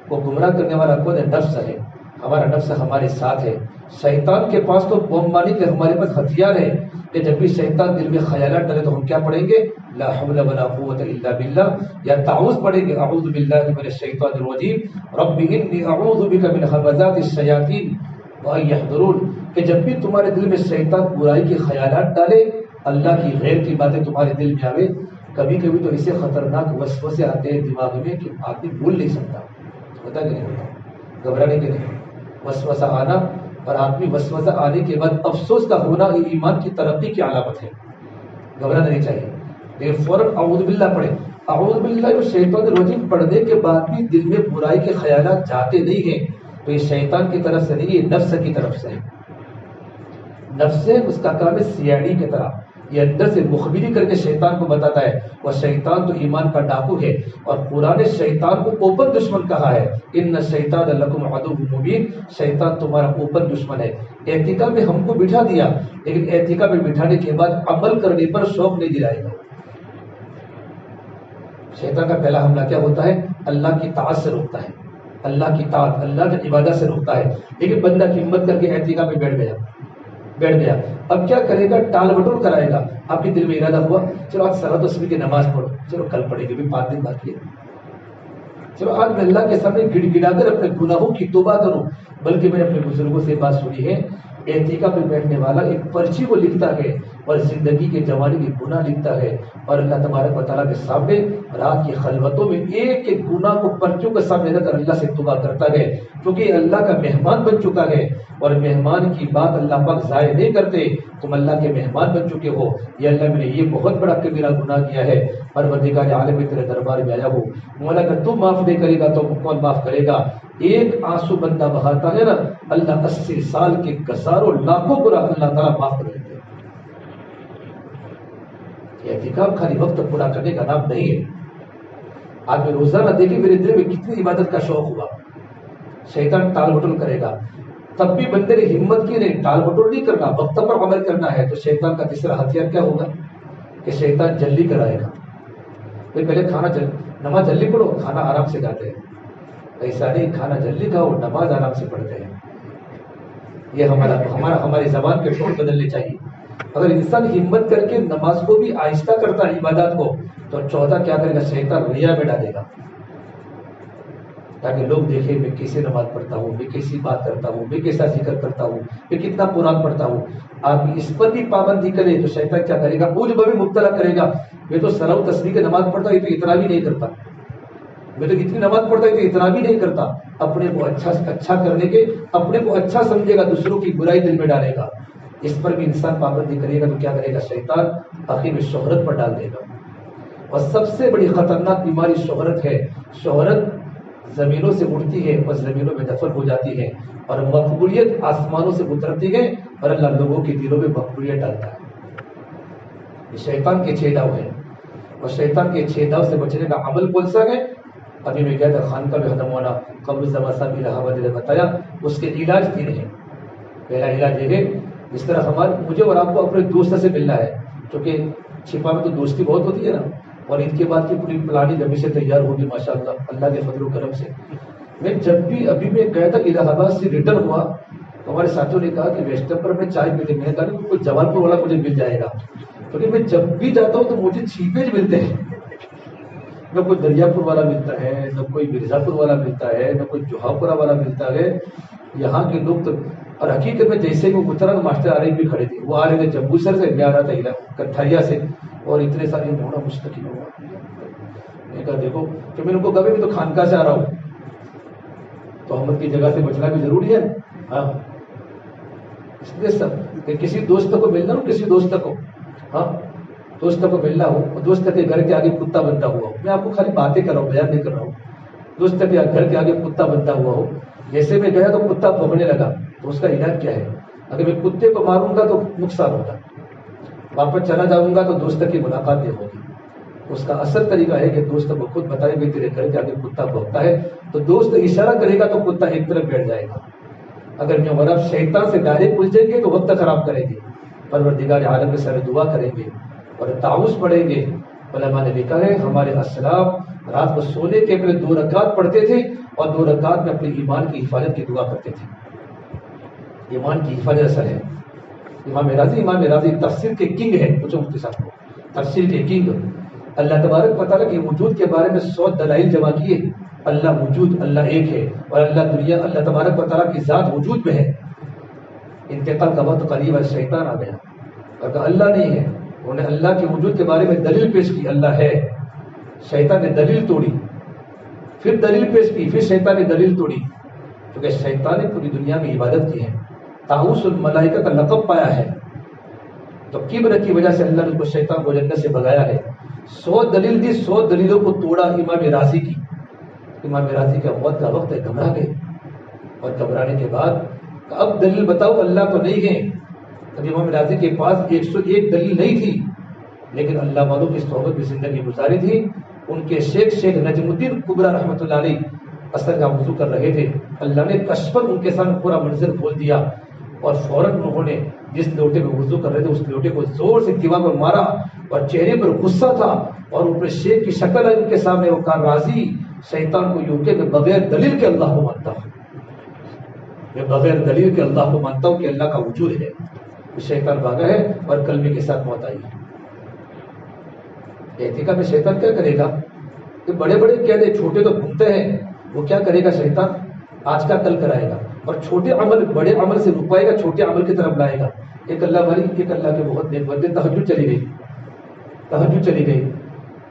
کو گمراہ کرنے والا کون ہے؟ نفس ہے، ہمارا نفس ہمارے ساتھ ہے۔ شیطان کے پاس تو بم مانی کے ہمارے پاس ہتھیار ہے کہ جب بھی شیطان دل میں خیالات ڈالے تو ہم کیا پڑھیں گے؟ لا حول ولا قوت الا باللہ، یا تعوذ پڑھیں گے، اعوذ باللہ من الشیطان الرجیم رب انی اعوذ بک من همزات الشیاطین وان یحضرون، کہ جب بھی تمہارے دل میں شیطان برائی کے خیالات ڈالے، اللہ کی غیر کی باتیں تمہارے دل میں آوے، کبھی کبھی تو ایسے خطرناک وسوسے آتے ہیں دماغ میں کہ آدمی بھول نہیں سکتا، ہوتا کہ نہیں ہوتا؟ گھبرانے کے نہیں، وسوسہ آنا اور آدمی وسوسہ آنے کے بعد افسوس کا ہونا یہ ایمان کی ترقی کی علامت ہے۔ گھبرانا نہیں چاہیے، لیکن فوراً اعوذ باللہ پڑھیں۔ اعوذ باللہ اور شیطان الرجیم پڑھنے کے بعد بھی دل میں برائی کے خیالات جاتے نہیں ہیں تو یہ شیطان کی طرف سے نہیں، یہ نفس کی طرف سے ہے۔ نفس سے اس کا کام ہے CID کی طرح، یہ اندر سے مخبری کر کے شیطان کو بتاتا ہے، وہ شیطان تو ایمان کا ڈاکو ہے، اور قرآن نے شیطان کو اوپن دشمن کہا ہے، ان الشیطان لکم عدو مبین، شیطان تمہارا اوپن دشمن ہے۔ اعتکاف میں ہم کو بٹھا دیا، لیکن اعتکاف میں بٹھانے کے بعد عمل کرنے پر شوق نہیں دلائے گا۔ شیطان کا پہلا حملہ کیا ہوتا ہے؟ اللہ کی طاعت سے روکتا ہے، اللہ کی طاعت، اللہ کی عبادت سے روکتا ہے۔ لیکن بندہ ہمت کر کے اعتکاف میں بیٹھ گیا، اب کیا کرے گا؟ ٹال بٹول کرائے گا۔ آپ کے دل میں ارادہ ہوا چلو آج صلاۃ الصبح کی نماز پڑھو، چلو کل پڑھیں گے، بھی 5 دن باقی ہے، چلو آج میں اللہ کے سامنے گڑ گڑا کر اپنے گناہوں کی توبہ کروں۔ بلکہ میں نے اپنے بزرگوں سے بات سنی ہے، اعتکاف میں بیٹھنے والا ایک پرچی کو لکھتا ہے اور زندگی کے جوانی کے گناہ لکھتا ہے، اور اللہ تبارک و تعالیٰ کے سامنے رات کی خلوتوں میں ایک ایک گناہ کو پرچیوں کے سامنے رکھ کر اللہ سے توبہ کرتا ہے، کیونکہ یہ اللہ کا مہمان بن چکا ہے، اور مہمان کی بات اللہ پاک ضائع نہیں کرتے۔ تم اللہ کے مہمان بن چکے ہو، یہ اللہ میں نے یہ بہت بڑا کبیرہ گناہ کیا ہے، پروردگار عالم تیرے دربار میں آیا ہوں، مولا اگر تم معاف نہیں کرے گا تو کون معاف کرے گا؟ ایک آنسو بندہ بہاتا ہے نا، اللہ 80 سال کے ہزاروں لاکھوں گناہ اللہ تعالیٰ معاف کر دیتے ہیں۔ اعتکاف خالی وقت پورا کرنے کا نام نہیں ہے۔ آج میں روزانہ دیکھیں میرے دل میں کتنی عبادت کا شوق ہوا۔ شیطان ٹال مٹول کرے گا، تب بھی بندے نے ہمت کی نہیں، ٹال مٹول نہیں کرنا، وقت پر عمل کرنا ہے۔ تو شیطان کا تیسرا ہتھیار کیا ہوگا کہ شیطان جلدی کرائے گا، پہلے نماز جلدی پڑھو، کھانا آرام سے کھاتے ہیں، ایسا نہیں، کھانا جلدی کھاؤ، نماز آرام سے پڑھتے ہیں۔ یہ ہماری زبان کے ٹون بدلنے چاہیے۔ اگر انسان ہمت کر کے نماز کو بھی آہستہ کرتا ہے عبادات کو، تو 14 کیا کرے گا؟ شیطان ریا میں ڈالے گا، تاکہ لوگ دیکھیں میں کیسے نماز پڑھتا ہوں، میں کیسی بات کرتا ہوں، میں کیسا ذکر کرتا ہوں، میں کتنا قرآن پڑھتا ہوں۔ آپ اس پر بھی پابندی کرے تو شیطان کیا کرے گا؟ بوجھ میں بھی مبتلا کرے گا، میں تو سراؤ تسبیح کی نماز پڑھتا ہوں تو اتنا بھی نہیں کرتا، میں تو اتنی نماز پڑھتا ہوں تو اتنا بھی نہیں کرتا. اپنے کو اچھا کرنے کے، اپنے کو اچھا سمجھے گا، دوسروں کی برائی دل میں ڈالے گا. اس پر بھی انسان پابندی کرے گا تو کیا کرے گا؟ شیطان آخر میں شہرت پر ڈال دے گا. اور سب سے بڑی خطرناک بیماری شہرت ہے. شہرت زمینوں سے اڑتی ہے اور زمینوں میں دفن ہو جاتی ہے، اور مقبولیت آسمانوں سے اترتی ہے اور اللہ لوگوں کے دلوں میں مقبولیت ڈالتا ہے. یہ شیطان کے 6 داؤ ہیں، اور شیطان کے 6 داؤ سے بچنے کا عمل کون سا ہے؟ ابھی میں گیا تھا خانقاہ میں ختم ہونا قبر الزمان صاحب الہ آباد نے بتایا، اس کے علاج 3 ہیں. پہلا علاج یہ ہے، جس طرح مجھے اور آپ کو اپنے دوست سے ملنا ہے، کیونکہ چھپا میں تو دوستی بہت ہوتی ہے نا، اور ان کے بعد کی پوری پلاننگ ابھی سے تیار ہوگی ماشاءاللہ اللہ کے فضل و کرم سے. میں جب بھی ابھی میں گیا تھا الہ آباد سے ریٹرن ہوا تو ہمارے ساتھیوں نے کہا کہ ویسٹرن پر میں چائے پیتے. میں نے کہا کہ کوئی جبل پور والا مجھے مل جائے گا، کیونکہ میں جب بھی جاتا ہوں تو مجھے چھیپے ملتے ہیں. نہ کوئی دریا پور والا ملتا ہے، نہ کوئی مرزا پور والا ملتا ہے، نہ کوئی جوہاپورہ والا ملتا ہے. یہاں کے لوگ تو، اور حقیقت میں جیسے وہ اترا ماسٹر عارف بھی کھڑے تھے، وہ آ رہے تھے جمبو سر سے، میں آ رہا تھا کٹھریا سے، اور اتنے سارے ہونا مستقل ہوا. میں کہا دیکھو کہ میں نے کو کبھی بھی تو خانقاہ سے آ رہا ہوں، تو احمد کی جگہ سے بچنا بھی ضروری ہے. ہاں اس لیے سب کہ کسی دوست کو ملنا ہو، کسی دوست کو، ہاں دوست کو ملنا ہو، دوست کے گھر کے آگے کتا بنتا ہوا ہو. میں آپ کو خالی باتیں کر رہا ہوں، بیان نہیں کر رہا ہوں. دوست کے گھر کے آگے کتا بنتا ہوا ہو، جیسے میں گیا تو کتا بھونکنے لگا، تو اس کا علاج کیا ہے؟ اگر میں کتے کو ماروں گا تو نقصان ہوگا، واپس چلا جاؤں گا تو دوست کی ملاقات نہیں ہوگی. اس کا اصل طریقہ ہے کہ دوست کو خود بتائے کہ تیرے گھر کے آگے کتا بھونکتا ہے، تو دوست اشارہ کرے گا تو کتا ایک طرف بیٹھ جائے گا. اگر میں اور آپ شیطان سے ڈائریکٹ الجھیں گے تو وقت خراب کریں گے. پروردگار عالم کے سر دعا کریں گے اور تعوذ پڑھیں گے. علماء نے لکھا ہے ہمارے اسلاف رات کو سونے کے پہلے 2 رکعت پڑھتے تھے اور 2 رکعت میں اپنے ایمان کی حفاظت کی دعا کرتے تھے. ایمان کی حفاظت اثر ہے. امام راضی تفسیر کے کنگ ہے. پوچھو مفتی صاحب کو، تفسیر کے کنگ. اللہ تبارک و تعالیٰ کے وجود کے بارے میں 100 دلائل جمع کیے. اللہ وجود، اللہ ایک ہے، اور اللہ دنیا، اللہ تبارک و تعالیٰ کی ذات وجود میں ہے. انتقال کا وقت قریب ہے، شیطان آ گیا اور کہا اللہ نہیں ہے. انہوں نے اللہ کے وجود کے بارے میں دلیل پیش کی، اللہ ہے. شیطان نے دلیل توڑی، پھر دلیل پیش کی، پھر شیطان نے دلیل توڑی. کیونکہ شیطان نے پوری دنیا میں عبادت کی ہے، طاؤس الملائکہ کا لقب پایا ہے، تو کبر کی وجہ سے اللہ نے اس کو شیطان کو جنت سے بھگایا ہے. 100 دلیل دی، 100 دلیلوں کو توڑا امام راضی کی. امام راضی کا موت کا وقت ہے، گھبرا گئے، اور گھبرانے کے بعد اب دلیل بتاؤ، اللہ تو نہیں ہے. اب امام راضی کے پاس 101 دلیل نہیں تھی، لیکن اللہ والوں کی صحبت میں زندگی گزاری تھی. ان کے شیخ نجم الدین کبرا رحمۃ اللہ علیہ اثر کا وضو کر رہے تھے. اللہ نے کشفن ان کے سامنے پورا منظر کھول دیا، اور فوراً انہوں نے جس لوٹے میں وضو کر رہے تھے اس لوٹے کو زور سے دیوار پر مارا، اور چہرے پر غصہ تھا، اور اوپر شیخ کی شکل ہے ان کے سامنے. وہ کہا راضی شیطان کو یوں کہ میں بغیر دلیل کے اللہ کو مانتا ہوں، میں بغیر دلیل کے اللہ کو مانتا ہوں کہ اللہ کا وجود ہے. شیطان بھاگا ہے اور کلمے کے ساتھ موت آئی ہے. اعتکاف میں شیطان کیا کرے گا؟ کہ بڑے بڑے کہہ دے، چھوٹے تو گھومتے ہیں، وہ کیا کرے گا؟ شیطان آج کا کل کرائے گا، اور چھوٹے عمل بڑے عمل سے رکوائے گا، چھوٹے عمل کی طرف لائے گا. ایک اللہ والی، ایک اللہ کے بہت نیک بندے، تہجد چلی گئی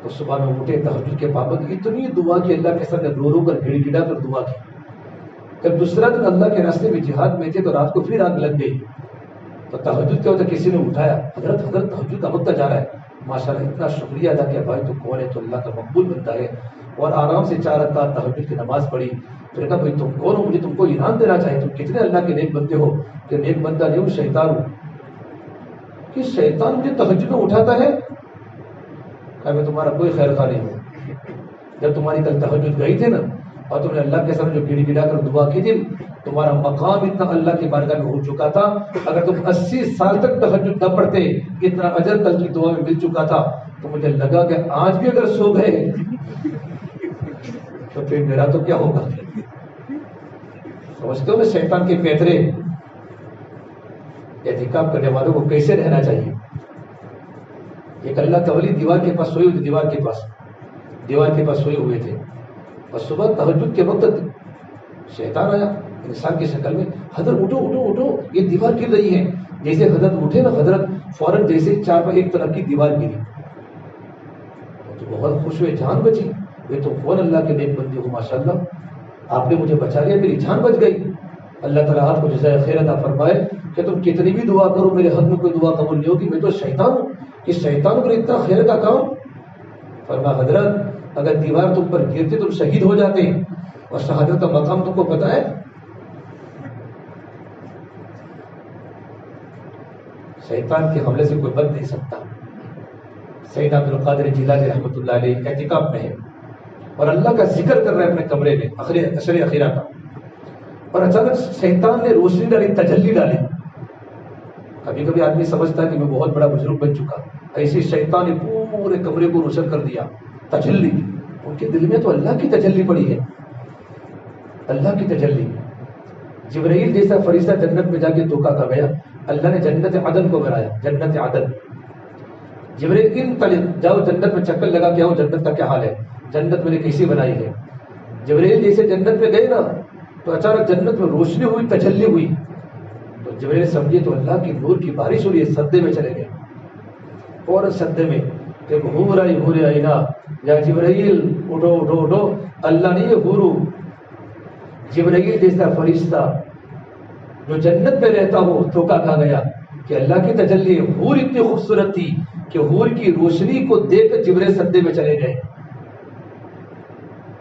تو صبح میں اٹھے، تہجد کے پابند، اتنی دعا کی اللہ کے سامنے، رو رو کر گڑ گڑا کر دعا کی. جب دوسرا دن اللہ کے راستے میں جہاد میں تھے تو رات کو پھر آگ لگ گئی، تو تہجد کیا ہوتا، کسی نے اٹھایا، حضرت تہجد کا وقت جا رہا ہے. ماشاءاللہ اتنا شکریہ ادا کیا، بھائی تو کون ہے؟ تو اللہ کا مقبول بنتا ہے. اور آرام سے 4 رکعت تہجد کی نماز پڑھی. پھر کہا بھائی تم کون ہو، مجھے تم کو انعام دینا چاہیے، تم کتنے اللہ کے نیک بندے ہو. کہ نیک بندہ نہیں ہوں، شیطان ہوں. کہ شیطان مجھے تہجد میں اٹھاتا ہے؟ کہ میں تمہارا کوئی خیر خواہ نہیں ہوں. جب تمہاری کل تہجد گئی تھی نا، اور تم نے اللہ کے سامنے جو گڑ گڑا کر دعا کی تھی، تمہارا مقام اتنا اللہ کی بارگاہ میں ہو چکا تھا، اگر تم 80 سال تک تہجد نہ پڑھتے اتنا اجر کل کی دعا میں مل چکا تھا. تو مجھے لگا کہ آج بھی اگر سو گئے تو پھر میرا تو کیا ہوگا. سمجھتے ہو نا شیطان کے پیترے. اعتکاف کرنے والوں کو کیسے رہنا چاہیے. ایک اللہ کا ولی دیوار کے پاس سوئے ہوئے، دیوار کے پاس سوئے ہوئے تھے، اور صبح تہجد کے وقت شیطان آیا انسان کی شکل میں. حضرت اٹھو اٹھو اٹھو، یہ دیوار گر رہی ہے. جیسے حضرت اٹھے نا، حضرت فوراً جیسے 4 پر ایک طرف کی دیوار گری. تو بہت خوش ہوئے، جان بچی؟ یہ تو فوراً اللہ کے نیک بندے ہو، ماشاء اللہ آپ نے مجھے بچا لیا، میری جان بچ گئی۔ اللہ تعالیٰ آپ کو جزائے خیر عطا فرمائے کہ تم کتنی بھی دعا کرو میرے حق میں کوئی دعا قبول نہیں ہوگی، میں تو شیطان ہوں، کہ شیطان پر اتنا خیر کا کام۔ فرمایا حضرت اگر دیوار تم پر گرتی تم شہید ہو جاتے، اور شہادت کا مقام تم کو پتا ہے؟ شیطان کے حملے سے کوئی بچ نہیں سکتا۔ سیدنا عبد القادر جیلانی رحمۃ اللہ علیہ اعتکاف میں ہے اور اللہ کا ذکر کر رہے ہیں اپنے کمرے میں عشر اخیرہ کا، اور اچانک شیطان نے روشنی ڈالی، تجلی ڈالی۔ کبھی کبھی آدمی سمجھتا ہے کہ میں بہت بڑا بزرگ بن چکا، ایسی شیطان نے پورے کمرے کو روشن کر دیا، تجلی۔ ان کے دل میں تو اللہ کی تجلی پڑی ہے، اللہ کی تجلی۔ جبرائیل جیسا فرشتہ جنت میں جا کے دھوکا کھا گیا، اللہ نے جنت عدن کو بنایا، جنت عدن۔ جبرائیل جاؤ جنت میں چکر لگا کے آؤ، جنت کا کیا حال ہے، جنت میں نے کیسی بنائی ہے۔ جبرائیل جیسے جنت میں گئے نا تو اچانک جنت میں روشنی ہوئی، تجلی ہوئی، تو جبرائیل سمجھے تو اللہ کی نور کی بارش ہو رہی ہے، سدے میں چلے گئے، اور سدے میں ایک حور آئی نا، یا جبرائیل اٹھو اٹھو اٹھو، اللہ نہیں ہے حورو۔ جبرائیل جیسا فرشتہ جو جنت میں رہتا ہو دھوکا کھا گیا کہ اللہ کی تجلی، حور اتنی خوبصورت تھی کہ حور کی روشنی کو دیکھ کر جبرائیل سدے میں چلے گئے۔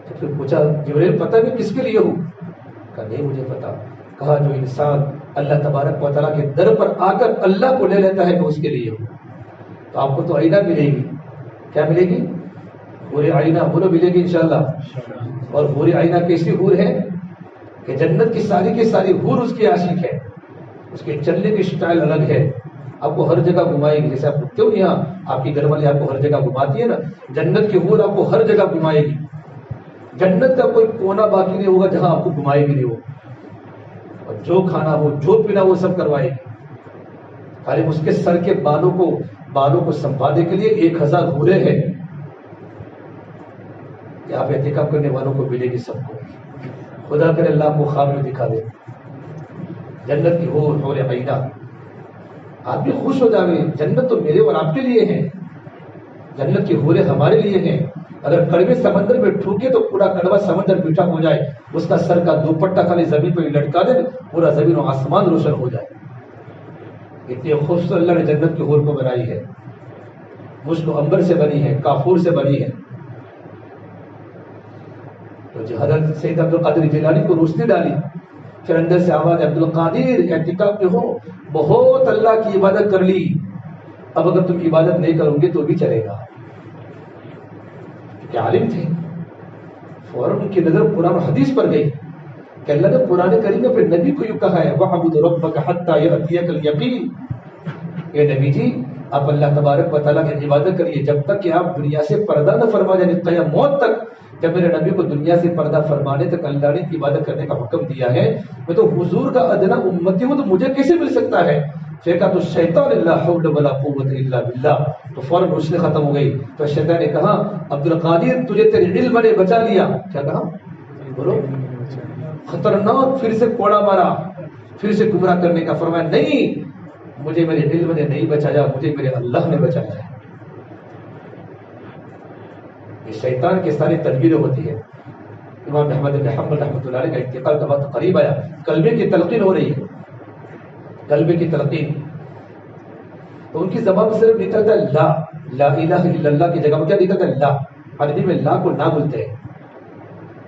تو پھر پوچھا جبرائیل پتہ بھی کس کے لیے ہوں؟ کہا نہیں مجھے پتا۔ کہا جو انسان اللہ تبارک و تعالیٰ کے در پر آ کر اللہ کو لے لیتا ہے میں اس کے لیے ہوں۔ تو آپ کو تو آئینہ ملے گی، کیا ملے گی؟ حور آئینہ، حور ملے گی انشاءاللہ۔ اور حور آئینہ کیسی حور ہے کہ جنت کی ساری حور اس کی عاشق ہے، اس کے چلنے کی سٹائل الگ ہے، آپ کو ہر جگہ گھمائے گی۔ جیسے آپ کیوں نہیں، آپ کی گھر والی آپ کو ہر جگہ گھماتی ہے نا، جنت کی حور آپ کو ہر جگہ گھمائے گی۔ جنت کا کوئی کونا باقی نہیں ہوگا جہاں آپ کو گھمائے گی نہیں وہ، اور جو کھانا ہو جو پینا وہ سب کروائے گی۔ خالی اس کے سر کے بالوں کو سنبھالنے کے لیے 1000 حوریں ہیں۔ یہاں پہ اعتکاف کرنے والوں کو ملے گی سب کو، خدا کرے اللہ کو خواب میں دکھا دے جنت کی حور عینہ۔ آپ بھی خوش ہو جاوے، جنت تو میرے اور آپ کے لیے ہے، جنت کی حوریں ہمارے لیے ہیں۔ اگر کڑوے سمندر میں ٹھوکے تو پورا کڑوا سمندر میٹھا ہو جائے، اس کا سر کا دوپٹہ خالی زمین پہ لٹکا دے پورا زمین و آسمان روشن ہو جائے۔ اتنی خوبصورت اللہ نے جنت کی حور کو بنائی ہے، مشک و عنبر سے بنی ہے، کافور سے بنی ہے۔ تو جو حضرت سید عبد القادر جیلانی کو روشنی ڈالی، پھر اندر سے آواز عبد القادر اعتکاف میں ہو، بہت اللہ کی عبادت کر لی، اب اگر تم عبادت نہیں کرو گے تو بھی چلے گا۔ کہ عالم تھے، فوراً ان کی نظر قرآن و حدیث پر گئی کہ اللہ نے قرآن کریم میں اپنے نبی کو یوں کہا ہے وَاعْبُدْ رَبَّكَ حَتَّى يَأْتِيَكَ الْيَقِينُ، اے نبی جی آپ اللہ تبارک و تعالیٰ کی عبادت کریے جب تک کہ آپ دنیا سے پردہ نہ فرما جائیں، قیام موت تک۔ جب میرے نبی کو دنیا سے پردہ فرمانے تک اللہ نے عبادت کرنے کا حکم دیا ہے، میں تو حضور کا ادنا امتی ہوں، تو مجھے کیسے مل سکتا ہے؟ پھر کہا تو شیطان لا حول ولا قوت الا باللہ، تو فوراً روشنی ختم ہو گئی۔ تو شیطان نے کہا عبد القادر تجھے تیرے علم نے بچا لیا۔ کیا کہا؟ بولو، خطرناک، پھر سے کوڑا مارا، پھر سے گمراہ کرنے کا۔ فرمایا نہیں، مجھے میرے علم نے نہیں بچایا، مجھے میرے اللہ نے بچایا ہے۔ یہ شیطان کی ساری تدبیریں ہوتی ہے۔ امام احمد بن حنبل رحمۃ اللہ علیہ کا انتقال کا وقت قریب آیا، کلمے کی تلقین ہو رہی ہے، کلمے کی تلقین۔ تو ان کی زبان میں صرف نکلتا ہے لا الہ الا اللہ کی جگہ میں کیا نکلتا ہے؟ لا۔ عربی میں لا کو نہ بولتے ہیں،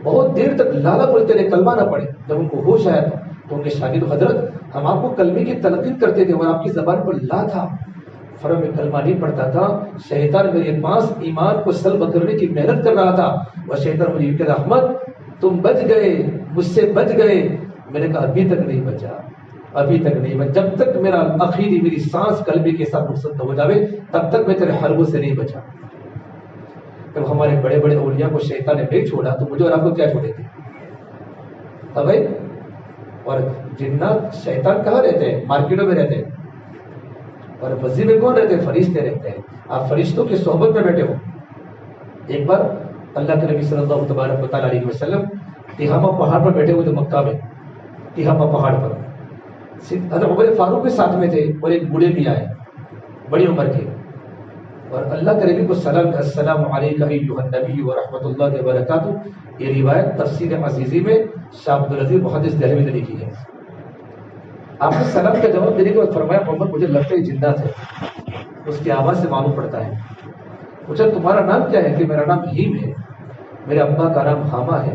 بہت دیر تک لا بولتے رہے، کلمہ نہ پڑے۔ جب ان کو ہوش آیا تو ان کے شاگرد حضرت ہم آپ کو کلمے کی تلقین کرتے تھے اور آپ کی زبان پر لا تھا، فرم میں کلمہ نہیں پڑتا تھا، شیطان میرے پاس ایمان کو سلب کرنے کی محنت کر رہا تھا، اور شیطان مجھے کہتا احمد تم بچ گئے، مجھ سے بچ گئے۔ میں نے کہا ابھی تک نہیں بچا، ابھی تک نہیں بچا، جب تک میرا آخری میری سانس کلمے کے ساتھ رخصت نہ ہو جاوے تب تک میں تیرے حربوں سے نہیں بچا۔ جب ہمارے بڑے بڑے اولیاء کو شیطان نے نہیں چھوڑا تو مجھے اور آپ کو کیا چھوڑے تھے؟ ابھی اور جنات شیطان کہاں رہتے ہیں؟ مارکیٹوں میں رہتے ہیں، اور مسجد میں کون رہتے ہیں؟ فرشتے رہتے ہیں۔ آپ فرشتوں کی صحبت میں بیٹھے ہو۔ ایک بار اللہ کے نبی صلی اللہ تبارک و تعالیٰ علیہ وسلم تہامہ پہاڑ پر بیٹھے ہوئے تھے، مکہ میں تہامہ پہاڑ پر۔ حضرت عمر فاروق کے ساتھ میں تھے اور ایک بوڑھے بھی آئے، بڑی عمر کے۔ اور اللہ کے نبی کو سلام السلام علیکہ ایھا النبی ورحمۃ اللہ وبرکاتہ. یہ روایت تفسیر عزیزی میں شاہ عبدالعزیز محدث دہلوی نے لکھی ہے. آپ نے سلام کا جواب دینے کے بعد فرمایا محمد مجھے لگتا ہے جنات ہے. اس کی آواز سے معلوم پڑتا ہے. پوچھا تمہارا نام کیا ہے؟ کہ میرا نام ہیم ہے، میرے ابا کا نام حامہ ہے،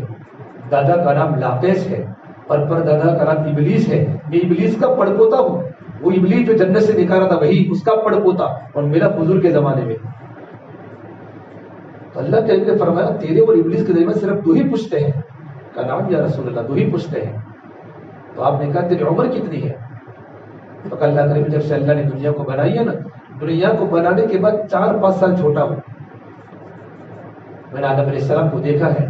دادا کا نام لاقیس ہے اور پردادا کا نام ابلیس ہے. میں ابلیس کا پڑپوتا ہوں. وہ ابلیس جو جنت سے نکالا تھا وہی اس کا پڑپوتا اور میرا بزرگ کے زمانے میں. تو اللہ کے نبی نے فرمایا تیرے اور ابلیس کے درمیان صرف 2 ہی پشتے ہیں. کہا نام یا رسول اللہ 2 ہی پشتے ہیں. تو آپ نے کہا تیری عمر کتنی ہے؟ تو کہا اللہ کے نبی جب سے اللہ نے دنیا کو بنائی ہے نا، دنیا کو بنانے کے بعد 4-5 سال چھوٹا ہوں. میں نے آدم علیہ السلام کو دیکھا ہے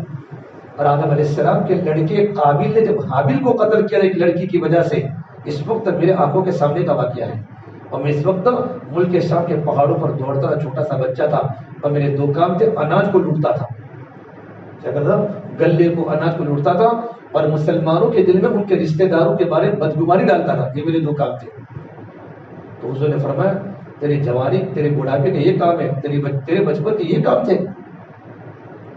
اور آدم علیہ السلام کے لڑکے قابیل نے جب حابیل کو قتل کیا ایک لڑکی کی وجہ سے، اس وقت میرے آنکھوں کے سامنے کا واقعہ ہے. اور میں اس وقت ملک شام کے پہاڑوں پر دوڑتا تھا، چھوٹا سا بچہ تھا اور میرے 2 کام تھے. اناج کو لوٹتا تھا، کیا کرتا؟ گلے کو اناج کو لوٹتا تھا اور مسلمانوں کے دل میں ان کے رشتہ داروں کے بارے میں بدگمانی ڈالتا تھا. یہ میرے 2 کام تھے. تو حضور نے فرمایا تیری جوانی تیرے بڑھاپے کے یہ کام ہے، تیرے بچپن کے یہ کام تھے.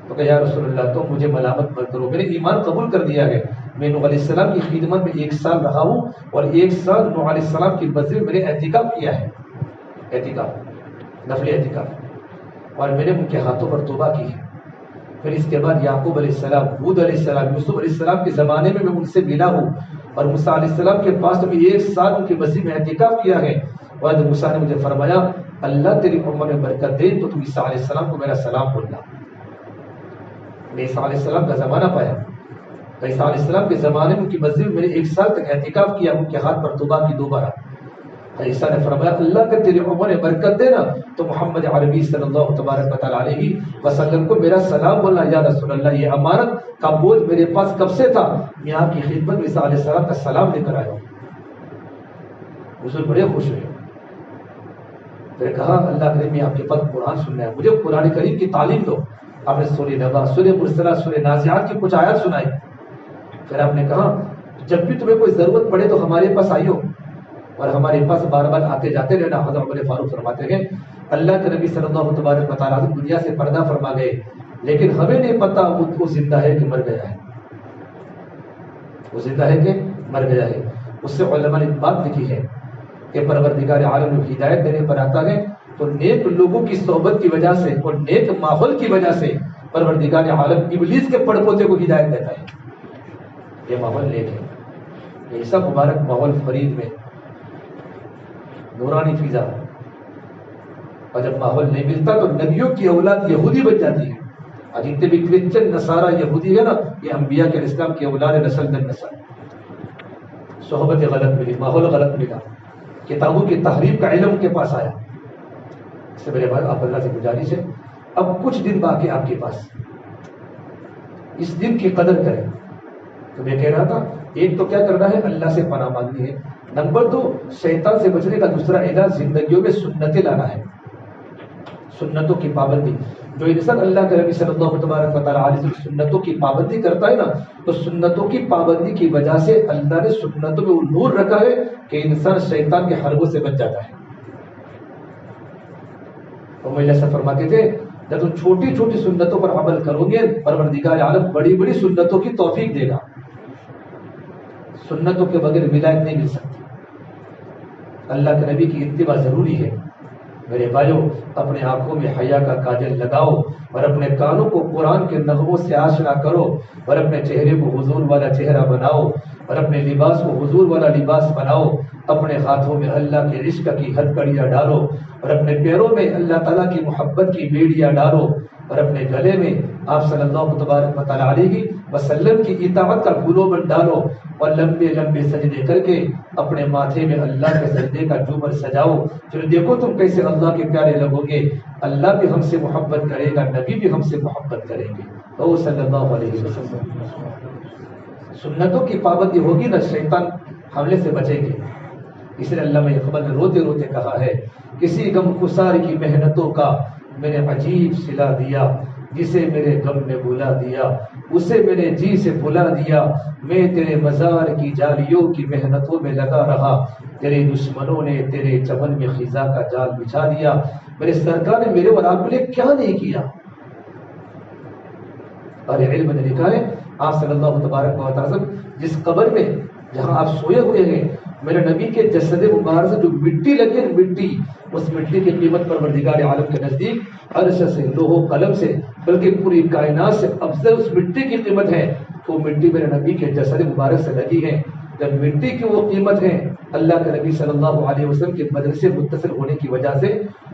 تو کہا یا رسول اللہ تو مجھے ملامت مت کرو، میں نے ایمان قبول کر دیا ہے. میں نوح علیہ السلام کی خدمت میں 1 سال رہا ہوں اور 1 سال نوح علیہ السلام کی مسجد میں نے اعتکاف کیا ہے. اعتکاف، نفل اعتکاف. اور میں نے ان کے ہاتھوں پر توبہ کی ہے. پھر اس کے بعد یعقوب علیہ السلام، ہود علیہ السلام، یوسف علیہ السلام کے زمانے میں ان سے ملا ہوں اور موسیٰ علیہ السلام کے پاس میں 1 سال ان کی مسجد میں اعتکاف کیا ہے. اور موسیٰ نے مجھے فرمایا اللہ تیری عمر میں برکت دے تو تم عیسیٰ علیہ السلام کو میرا سلام بولنا. میں عیسیٰ علیہ السلام کا زمانہ پایا. تو عیسیٰ علیہ السلام کے زمانے میں ان کی مسجد میں نے 1 سال تک اعتکاف کیا، ان کے ہاتھ پر توبہ کی 2 بار. عیسیٰ نے فرمایا اللہ کا تیری عمر میں برکت دینا تو محمد عربی صلی اللہ تبارک و تعالیٰ علیہ وسلم کو میرا سلام بولنا. یا رسول اللہ یہ امانت کا بوجھ میرے پاس کب سے تھا، میں آپ کی خدمت میں عیسیٰ علیہ السلام کا سلام لے کر آیا ہوں. حضور بڑے خوش ہوئے. پھر کہا اللہ کرے میں آپ کے پاس قرآن سننا ہے، مجھے قرآن کریم کی تعلیم دو. آپ نے سورہ نبا، سورہ مرسلات، سورہ نازعات کی کچھ آیات سنائی. پھر آپ نے کہا جب بھی تمہیں کوئی ضرورت پڑے تو ہمارے پاس آئیو اور ہمارے پاس بار بار آتے جاتے رہنا. حضرت عمر فاروق فرماتے ہیں اللہ کے نبی صلی اللہ تبارک و تعالیٰ دنیا سے پردہ فرما گئے لیکن ہمیں نہیں پتا وہ زندہ ہے کہ مر گیا ہے. وہ زندہ ہے کہ مر گیا ہے. اس سے علماء نے بات لکھی ہے کہ پروردگار عالم کو ہدایت دینے پر آتا ہے تو نیک لوگوں کی صحبت کی وجہ سے اور نیک ماحول کی وجہ سے پروردگار عالم ابلیس کے پڑپوتے کو ہدایت دیتا ہے. یہ ماحول نیک ہے. یہ سب مبارک ماحول فرید میں نورانی فضا. اور جب ماحول نہیں ملتا تو نبیوں کی اولاد یہودی بن جاتی ہے. اور جتنے بھی کرسچن نصارہ یہودی ہے نا یہ انبیاء کے اسلام کی اولاد نسل در نسل. صحبت غلط ملی، ماحول غلط ملا، کتابوں کی تحریف کا علم کے پاس آیا. اس سے میرے بعد آپ اللہ سے گزارش ہے اب کچھ دن باقی آپ کے پاس، اس دن کی قدر کریں. تو میں کہہ رہا تھا ایک تو کیا کرنا ہے اللہ سے پناہ مانگنی ہے. نمبر 2 شیطان سے بچنے کا دوسرا علاج زندگیوں میں سنتیں لانا ہے. سنتوں کی پابندی. جو انسان اللہ کے نبی صلی اللہ تبارک و تعالیٰ علیہ وسلم سنتوں کی پابندی کرتا ہے نا تو سنتوں کی پابندی کی وجہ سے اللہ نے سنتوں میں وہ نور رکھا ہے کہ انسان شیطان کے حربوں سے بچ جاتا ہے. اور ایسا فرماتے تھے جب تم چھوٹی چھوٹی سنتوں پر عمل کرو گے پروردگار عالم بڑی بڑی سنتوں کی توفیق دے گا. سنتوں کے بغیر ولایت نہیں مل سکتی. اللہ کے نبی کی اتباع ضروری ہے. میرے بھائیوں اپنے آنکھوں میں حیا کا کاجل لگاؤ اور اپنے کانوں کو قرآن کے نغموں سے آشنا کرو اور اپنے چہرے کو حضور والا چہرہ بناؤ اور اپنے لباس کو حضور والا لباس بناؤ. اپنے ہاتھوں میں اللہ کے عشق کی ہتھکڑیاں ڈالو اور اپنے پیروں میں اللہ تعالیٰ کی محبت کی بیڑیاں ڈالو اور اپنے گلے میں آپ صلی اللہ تبارک و تعالیٰ علیہ وسلم کی اطاعت کا گلوبند ڈالو اور لمبے لمبے سجدے کر کے اپنے ماتھے میں اللہ کے سجدے کا جومر سجاؤ. پھر دیکھو تم کیسے اللہ کے پیارے لگو گے. اللہ بھی ہم سے محبت کرے گا، نبی بھی ہم سے محبت کریں گے. تو صلی اللہ علیہ وسلم سنتوں کی پابندی ہوگی نا شیطان حملے سے بچیں گے. اس لیے علامہ اقبال نے روتے روتے کہا ہے کسی غم خسار کی محنتوں کا میں نے عجیب صلہ دیا، جسے میرے غم نے بلا دیا اسے میرے جی سے بلا دیا. میں تیرے مزار کی جالیوں کی محنتوں میں لگا رہا، تیرے دشمنوں نے تیرے چمن میں خزاں کا جال بچھا دیا. میرے سرکار نے میرے اور آپ کے لیے کیا نہیں کیا؟ اور علم نے لکھا ہے آپ صلی اللہ تبارک و تعالی جس قبر میں جہاں آپ سوئے ہوئے ہیں میرے نبی کے جسد مبارک سے جو مٹی لگی ہے، مٹی، اس مٹی کی قیمت پروردگار عالم کے نزدیک عرش سے، لوح و قلم سے، بلکہ پوری کائنات سے افضل اس مٹی کی قیمت ہے۔ وہ مٹی میرے نبی کے جسد مبارک سے لگی ہے۔ جب مٹی کی وہ قیمت ہے اللہ کے نبی صلی اللہ علیہ وسلم کے بدن سے متصل ہونے کی وجہ سے،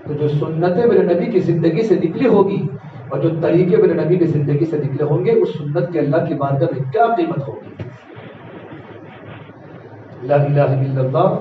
تو جو سنتیں میرے نبی کی زندگی سے نکلی ہوگی اور جو طریقے میرے نبی کی زندگی سے نکلے ہوں گے، اس سنت کے اللہ کی بارگاہ میں کیا قیمت ہوگی؟ لا الہ الا اللہ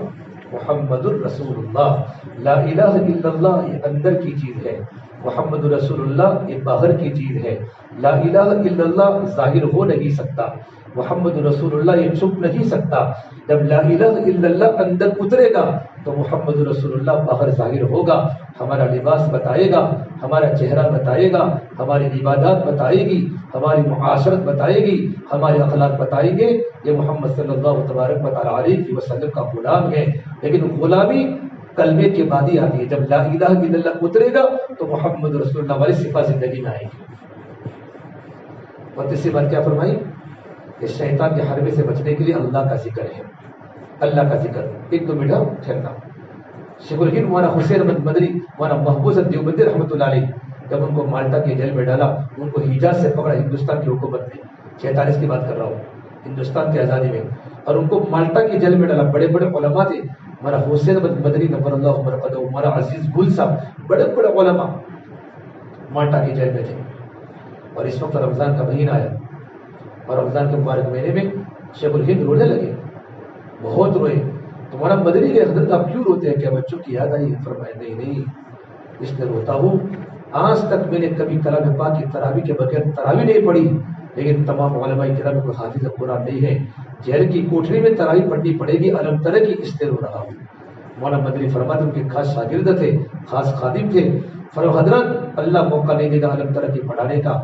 محمد الرسول اللہ۔ لا الہ الا اللہ یہ اندر کی چیز ہے، محمد رسول اللہ یہ باہر کی چیز ہے۔ لا الہ الا اللہ ظاہر ہو نہیں سکتا، محمد رسول اللہ یہ چھپ نہیں سکتا۔ جب لا الہ الا اللہ اندر اترے گا تو محمد رسول اللہ باہر ظاہر ہوگا، ہمارا لباس بتائے گا، ہمارا چہرہ بتائے گا، ہماری عبادات بتائے گی، ہماری معاشرت بتائے گی، ہمارے اخلاق بتائیں گے یہ محمد صلی اللہ تبارک و تعالی علیہ وسلم کا غلام ہے۔ لیکن غلامی کلمے کے بعد ہی آتی ہے، جب لا الہ الا اللہ اترے گا تو محمد رسول اللہ والی صفات زندگی میں آئے گی۔ اور تیسری بات کیا فرمائی کہ شیطان کے حربے سے بچنے کے لیے اللہ کا ذکر ہے، اللہ کا ذکر۔ ایک دو منٹ ٹھہرنا۔ شیخ الہند مولانا حسین احمد مدنی، مولانا محفوظ دیوبندی رحمۃ اللہ علیہ، جب ان کو مالٹا کے جیل میں ڈالا، ان کو حجاز سے پکڑا ہندوستان کی حکومت نے، 46 کی بات کر رہا ہوں، ہندوستان کی آزادی میں، اور ان کو مالٹا کی جیل میں ڈالا۔ بڑے بڑے علماء تھے، ہمارا حسین احمد مدنی نور اللہ مرقدہ، ہمارا عزیز گل صاحب، بڑے بڑے علماء مالٹا کی جیل میں تھے۔ اور اس وقت رمضان کا مہینہ آیا، اور رمضان کے مبارک مہینے میں شیخ الہند رونے لگے، بہت روئے۔ تو مولانا مدنی کے حضرت آپ کیوں روتے ہیں؟ کیا بچوں کی یاد آئی؟ فرمایا نہیں، اس لیے روتا ہوں آج تک میں نے کبھی کلام پاک کی تراویح کے بغیر تراویح نہیں پڑھی، لیکن تمام علماء کرام کو حافظ قرآن نہیں ہے، جیل کی کوٹری میں تراویح پڑھنی پڑے گی، علم ترہ کی، اس لیے رو رہا ہوں۔ مولانا مدنی فرماتے ان کے خاص شاگرد تھے، خاص خادم تھے، فرما حضرت اللہ موقع نہیں دے گا علم ترہ کی پڑھانے کا۔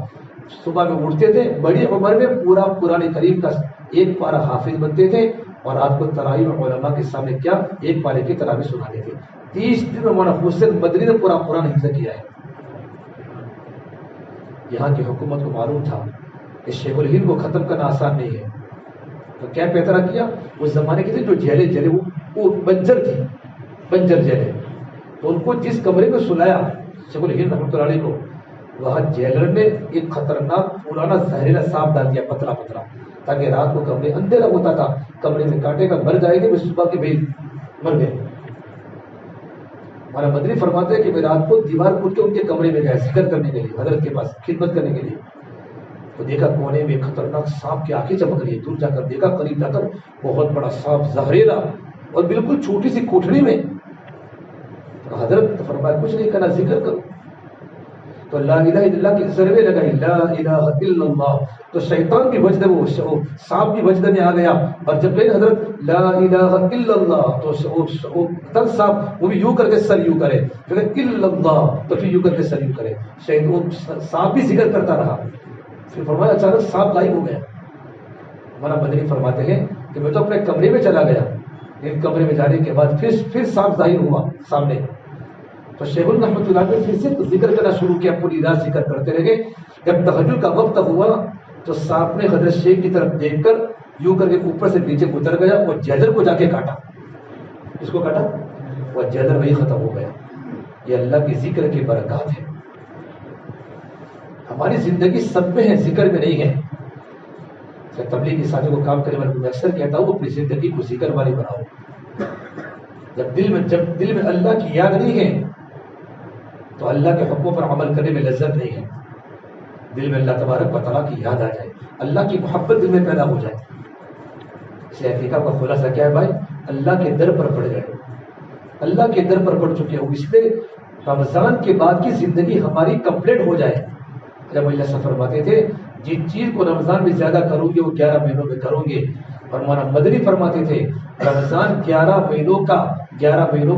صبح میں اٹھتے تھے، بڑی عمر میں پورا قرآن کریم کا ایک پارہ حافظ بنتے تھے، اور رات کو تراویح میں علماء کے سامنے کیا ایک پارے کی تراویح سناتے تھے۔ 30 دن میں مولانا حسین مدنی نے پورا قرآن حفظ کیا ہے۔ یہاں کی حکومت کو معلوم تھا کہ شیخ الہند کو ختم کرنا آسان نہیں ہے، تو کیا پیترا کیا؟ اس زمانے کی تھی جو جیلیں وہ بنجر تھی، بنجر جیلیں، تو ان کو جس کمرے میں سلایا شیخ الہند رحمۃ اللہ علیہ کو، وہاں جیلر نے ایک خطرناک پرانا زہریلا سانپ ڈال دیا، پتلا پتلا، تاکہ رات کو کمرے اندھیرا ہوتا تھا، کمرے میں کاٹے گا مر جائے گے، صبح کے بھیج مر گئے۔ ہمارا مدنی فرماتے ہیں کہ میں رات کو دیوار کود کے ان کے کمرے میں گیا ذکر کرنے کے لیے، حضرت کے پاس خدمت کرنے کے لیے، تو دیکھا کونے میں خطرناک سانپ کی آنکھیں چمک رہی ہے، دور جا کر دیکھا، قریب جا کر بہت بڑا سانپ زہریلا، اور بالکل چھوٹی سی کوٹڑی میں۔ حضرت فرمایا کچھ نہیں کرنا، ذکر کرو۔ تو لا الہ الا اللہ کی ضربے لگائی، لا الہ الا اللہ، تو شیطان بھی وجد، وہ سانپ بھی وجد میں آ گیا، اور جب کہیں حضرت لا الہ الا اللہ تو تن سانپ وہ بھی یوں کر کے سر یوں کرے، پھر الا اللہ تو پھر یوں کر کے سر یوں کرے، سانپ بھی ذکر کرتا رہا، پھر فرمایا اچانک سانپ غائب ہو گیا۔ ہمارا مدنی فرماتے ہیں کہ میں تو اپنے کمرے میں چلا گیا، لیکن کمرے میں جانے کے بعد پھر سانپ ظاہر ہوا سامنے، تو شیخ الرحمۃ اللہ نے پھر سے ذکر کرنا شروع کیا، پوری رات ذکر کرتے رہے۔ جب تہجد کا وقت ہوا تو سانپ نے حضرت شیخ کی طرف دیکھ کر یوں کر کے اوپر سے نیچے اتر گیا اور جیدر کو جا کے کاٹا۔ اس کو کاٹا، وہ جیدر وہی ختم ہو گیا۔ یہ اللہ کی ذکر کی برکات ہے۔ ہماری زندگی سب میں ہے، ذکر میں نہیں ہے۔ تبلیغی ساتھیوں کو کام کرنے والے میں اکثر کہتا ہوں اپنی زندگی کو ذکر والی بناؤ۔ جب دل میں اللہ کی یاد نہیں ہے تو اللہ کے حکموں پر عمل کرنے میں لذت نہیں ہے۔ دل میں اللہ تبارک و تعالیٰ کی یاد آ جائے، اللہ کی محبت دل میں پیدا ہو جائے۔ اس اعتکاف کا خلاصہ کیا ہے بھائی؟ اللہ کے در پر پڑ جائے، اللہ کے در پر پڑ چکے ہو، اس لیے رمضان کے بعد کی زندگی ہماری کمپلیٹ ہو جائے۔ جب اللہ سے فرماتے تھے جس چیز کو رمضان میں زیادہ کروں گے وہ 11 مہینوں میں کروں گے، اور مولانا مدنی فرماتے تھے رمضان 11 مہینوں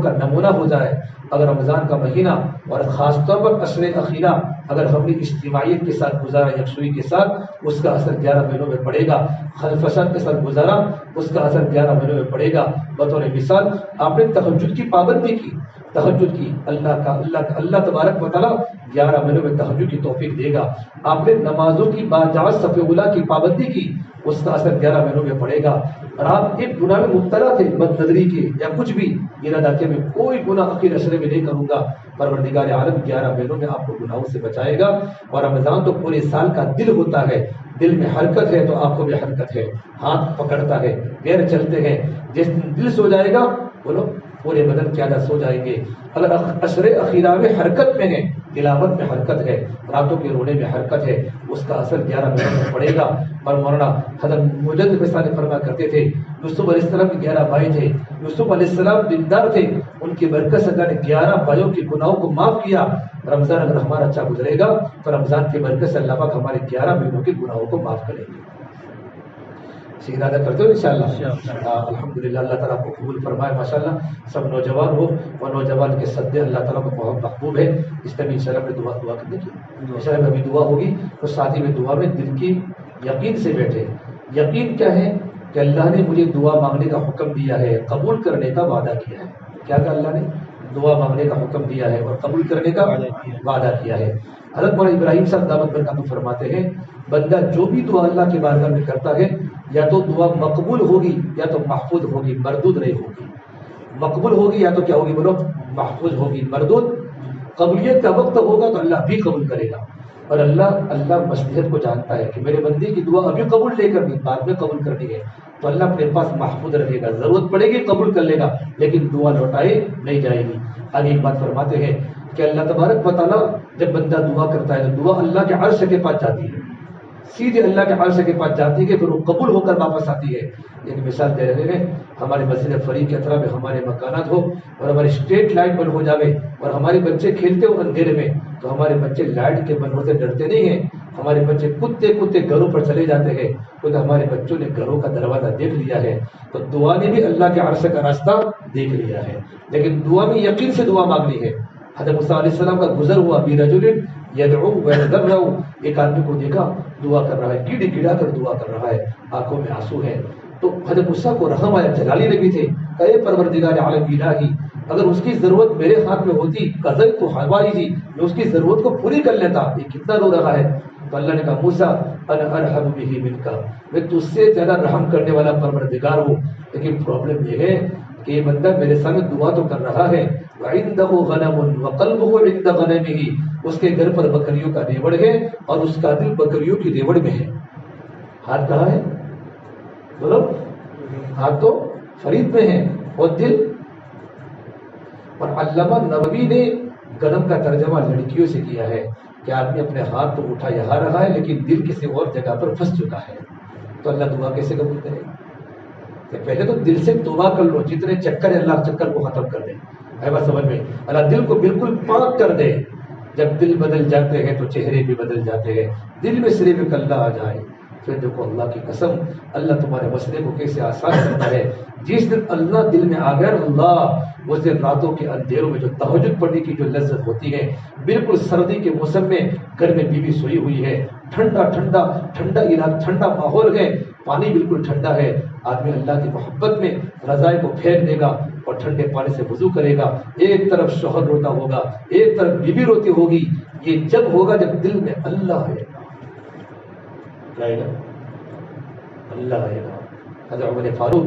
کا نمونہ ہو جائے۔ اگر رمضان کا مہینہ اور خاص طور پر عشر اخیرہ اگر ہم نے اجتماعیت کے ساتھ گزارا، یکسوئی کے ساتھ، اس کا اثر 11 مہینوں میں پڑے گا۔ خلفشات کے ساتھ گزارا، اس کا اثر 11 مہینوں میں پڑے گا۔ بطور مثال آپ نے تہجد کی پابندی کی، تہجد کی اللہ تبارک و تعالیٰ 11 مہینوں میں تہجد کی توفیق دے گا. آپ نے نمازوں کی باجاز صف اولیٰ کی پابندی کی، اس کا اثر 11 مہینوں میں پڑے گا. اور آپ ایک گناہ میں مبتلا تھے، بد نظری کے یا کچھ بھی، ارادہ کیا میں کوئی گناہ آخر عشرے میں نہیں کروں گا، پروردگار عالم 11 مہینوں میں آپ کو گناہوں سے بچائے گا. اور رمضان تو پورے سال کا دل ہوتا ہے، دل میں حرکت ہے تو آنکھوں میں حرکت ہے، ہاتھ پکڑتا ہے، پیر چلتے ہیں. جس دن دل سو جائے گا بولو پورے بدن کیا سو جائیں گے. اگر عشر اخیرہ میں حرکت میں ہے، تلاوت میں حرکت ہے، راتوں کے رونے میں حرکت ہے، اس کا اثر 11 مہینوں میں پڑے گا. اور مولانا حضرت مجدد مثال فرما کرتے تھے، یوسف علیہ السلام کے 11 بھائی تھے، یوسف علیہ السلام دیندار تھے، ان کی برکت سے اللہ نے 11 بھائیوں کے گناہوں کو معاف کیا. رمضان اگر ہمارا اچھا گزرے گا تو رمضان کی برکت سے اللہ پاک ہمارے 11 مہینوں کے گناہوں کو معاف کریں گے. ارادہ کرتے ہو انشاءاللہ. الحمدللہ اللہ تعالیٰ کو قبول فرمائے. ماشاءاللہ سب نوجوان ہو اور نوجوان کے صدقے اللہ تعالیٰ کو بہت محبوب ہے. اس طرح انشاءاللہ میں دعا کرنے کی انشاءاللہ ابھی دعا ہوگی تو ساتھ ہی میں دعا میں دل کی یقین سے بیٹھے. یقین کیا ہے کہ اللہ نے مجھے دعا مانگنے کا حکم دیا ہے، قبول کرنے کا وعدہ کیا ہے. کیا کہ اللہ نے دعا مانگنے کا حکم دیا ہے اور قبول کرنے کا وعدہ کیا ہے. حضرت مولانا ابراہیم صاحب دعوت برکاتہ فرماتے ہیں، بندہ جو بھی دعا اللہ کے بارگاہ میں کرتا ہے یا تو دعا مقبول ہوگی یا تو محفوظ ہوگی، مردود نہیں ہوگی. مقبول ہوگی یا تو کیا ہوگی بولو، محفوظ ہوگی. مردود قبولیت کا وقت ہوگا تو اللہ بھی قبول کرے گا. اور اللہ مصلحت کو جانتا ہے کہ میرے بندے کی دعا ابھی قبول نہیں کرنی، بعد میں قبول کرنی ہے، تو اللہ اپنے پاس محفوظ رکھے گا. ضرورت پڑے گی قبول کر لے گا، لیکن دعا لوٹائے نہیں جائے گی. آگے ایک بات فرماتے ہیں کہ اللہ تبارک و تعالیٰ جب بندہ دعا کرتا ہے تو دعا اللہ کے عرش کے پاس جاتی ہے، سیدھے اللہ کے عرش کے پاس جاتی ہے، پھر وہ قبول ہو کر واپس آتی ہے. ایک مثال دے رہے ہیں، ہمارے مسجد فریق کے اطراف میں ہمارے مکانات ہو اور ہماری اسٹریٹ لائٹ بند ہو جاوے اور ہمارے بچے کھیلتے ہو اندھیرے میں، تو ہمارے بچے لائٹ کے بند ہوتے ڈرتے نہیں ہیں. ہمارے بچے کتے گھروں پر چلے جاتے ہیں کیونکہ ہمارے بچوں نے گھروں کا دروازہ دیکھ لیا ہے. تو دعا نے بھی اللہ کے عرش کا راستہ دیکھ لیا ہے، لیکن دعا میں یقین سے دعا مانگنی ہے. حضرت موسیٰ علیہ السلام کا گزر ہوا برجل یدعو ویذرع، ایک آدمی کو دیکھا دعا کر رہا ہے، کیڑی کیڑا کر دعا کر رہا ہے، آنکھوں میں آنسو ہے. تو حضرت موسیٰ کو رحم آیا، جلالی نبی تھے، کہ اے پروردگار عالم الہی، اگر اس کی ضرورت میرے ہاتھ میں ہوتی قضیت حوائجی، میں اس کی ضرورت کو پوری کر لیتا. یہ کتنا رو رہا ہے. تو اللہ نے کہا موسیٰ انا ارحم بہ منک، میں تجھ سے زیادہ رحم کرنے والا پروردگار ہوں، لیکن پرابلم یہ ہے کہ یہ بندہ میرے سامنے دعا تو کر رہا ہے، وعنده غنم وقلبه عند غنمه، اس کے گھر پر بکریوں کا ریوڑ ہے اور اس کا دل بکریوں کی ریوڑ میں ہے. ہاتھ کہاں ہے بولو؟ ہاتھ تو فرید میں ہے اور دل. اور علامہ نووی نے غنم کا ترجمہ لڑکیوں سے کیا ہے کہ آدمی اپنے ہاتھ تو اٹھا یہاں رہا ہے لیکن دل کسی اور جگہ پر پھنس چکا ہے. تو اللہ دعا کیسے قبول کرے گا؟ پہلے تو دل سے توبہ کر لو، جتنے چکر ہے اللہ چکر کو ختم کر دے. ہے بات سمجھ میں؟ اللہ دل کو بالکل پاک کر دے. جب دل بدل جاتے ہیں تو چہرے بھی بدل جاتے ہیں. دل میں صرف اللہ آ جائے پھر دیکھو اللہ کی قسم اللہ تمہارے مسئلے کو کیسے آسان کرتا ہے. جس دن اللہ دل میں آ گیا اللہ، اس دن راتوں کے اندھیروں میں جو تہجد پڑھنے کی جو لذت ہوتی ہے، بالکل سردی کے موسم میں گھر میں بیوی سوئی ہوئی ہے، ٹھنڈا ٹھنڈا ٹھنڈا علاقہ، ٹھنڈا ماحول ہے، پانی بالکل ٹھنڈا ہے، آدمی اللہ کی محبت میں رضائی کو پھینک دے گا اور ٹھنڈے پانی سے وضو کرے گا. ایک طرف شوہر روتا ہوگا، ایک طرف بیوی روتی ہوگی. یہ جب ہوگا جب دل میں اللہ ہے، اللہ آئے گا. حضرت عمر فاروق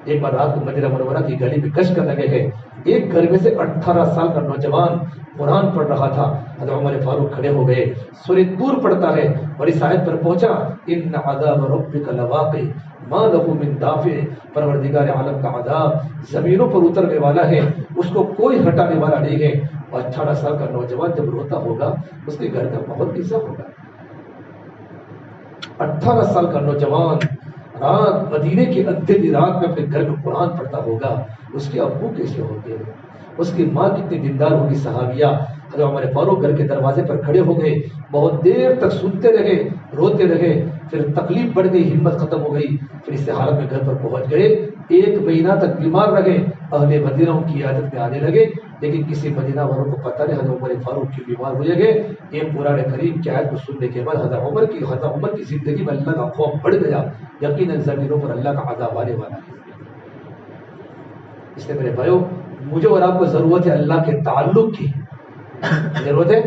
ایک بار رات کو مدینہ منورہ کی گلی میں گشت کرنے لگے ہیں. ایک گھر میں سے 18 سال کا نوجوان قرآن پڑھ رہا تھا. حضرت عمر فاروق کھڑے ہو گئے. سورہ طور پڑھتا ہے اور اس آیت پر پہنچا، ان عذاب ربک لواقع ما له من دافع، پروردگار عالم کا عذاب زمینوں پر اترنے والا ہے، اس کو کوئی ہٹانے والا نہیں ہے. اور 18 سال کا نوجوان جب روتا ہوگا اس کے گھر کا ماحول کیسا ہوگا؟ 18 سال کا نوجوان رات مدینے کی اندھیری رات میں اپنے گھر میں قرآن پڑھتا ہوگا، اس کے ابو کیسے ہوگے، اس کی ماں کتنی دیندار ہوگی صحابیہ. حضرت عمر فاروق گھر کے دروازے پر کھڑے ہو گئے، بہت دیر تک سنتے رہے، روتے رہے. پھر تکلیف بڑھ گئی، ہمت ختم ہو گئی. پھر اس حالت میں گھر پر پہنچ گئے. 1 مہینہ تک بیمار رہے. اہل مدینہ کی عادت میں آنے لگے، لیکن کسی مدینہ والوں کو پتہ نہیں حضرت عمر فاروق کی بیمار ہوئے گئے. ایک قرآن کریم کی آیت کو سننے کے بعد حضرت عمر کی زندگی میں اللہ کا خوف بڑھ گیا. یقیناً زمینوں پر اللہ کا عذاب آنے والا ہے. اس لیے میرے بھائیو مجھے اور آپ کو ضرورت ہے اللہ کے تعلق کی ضرورت ہے.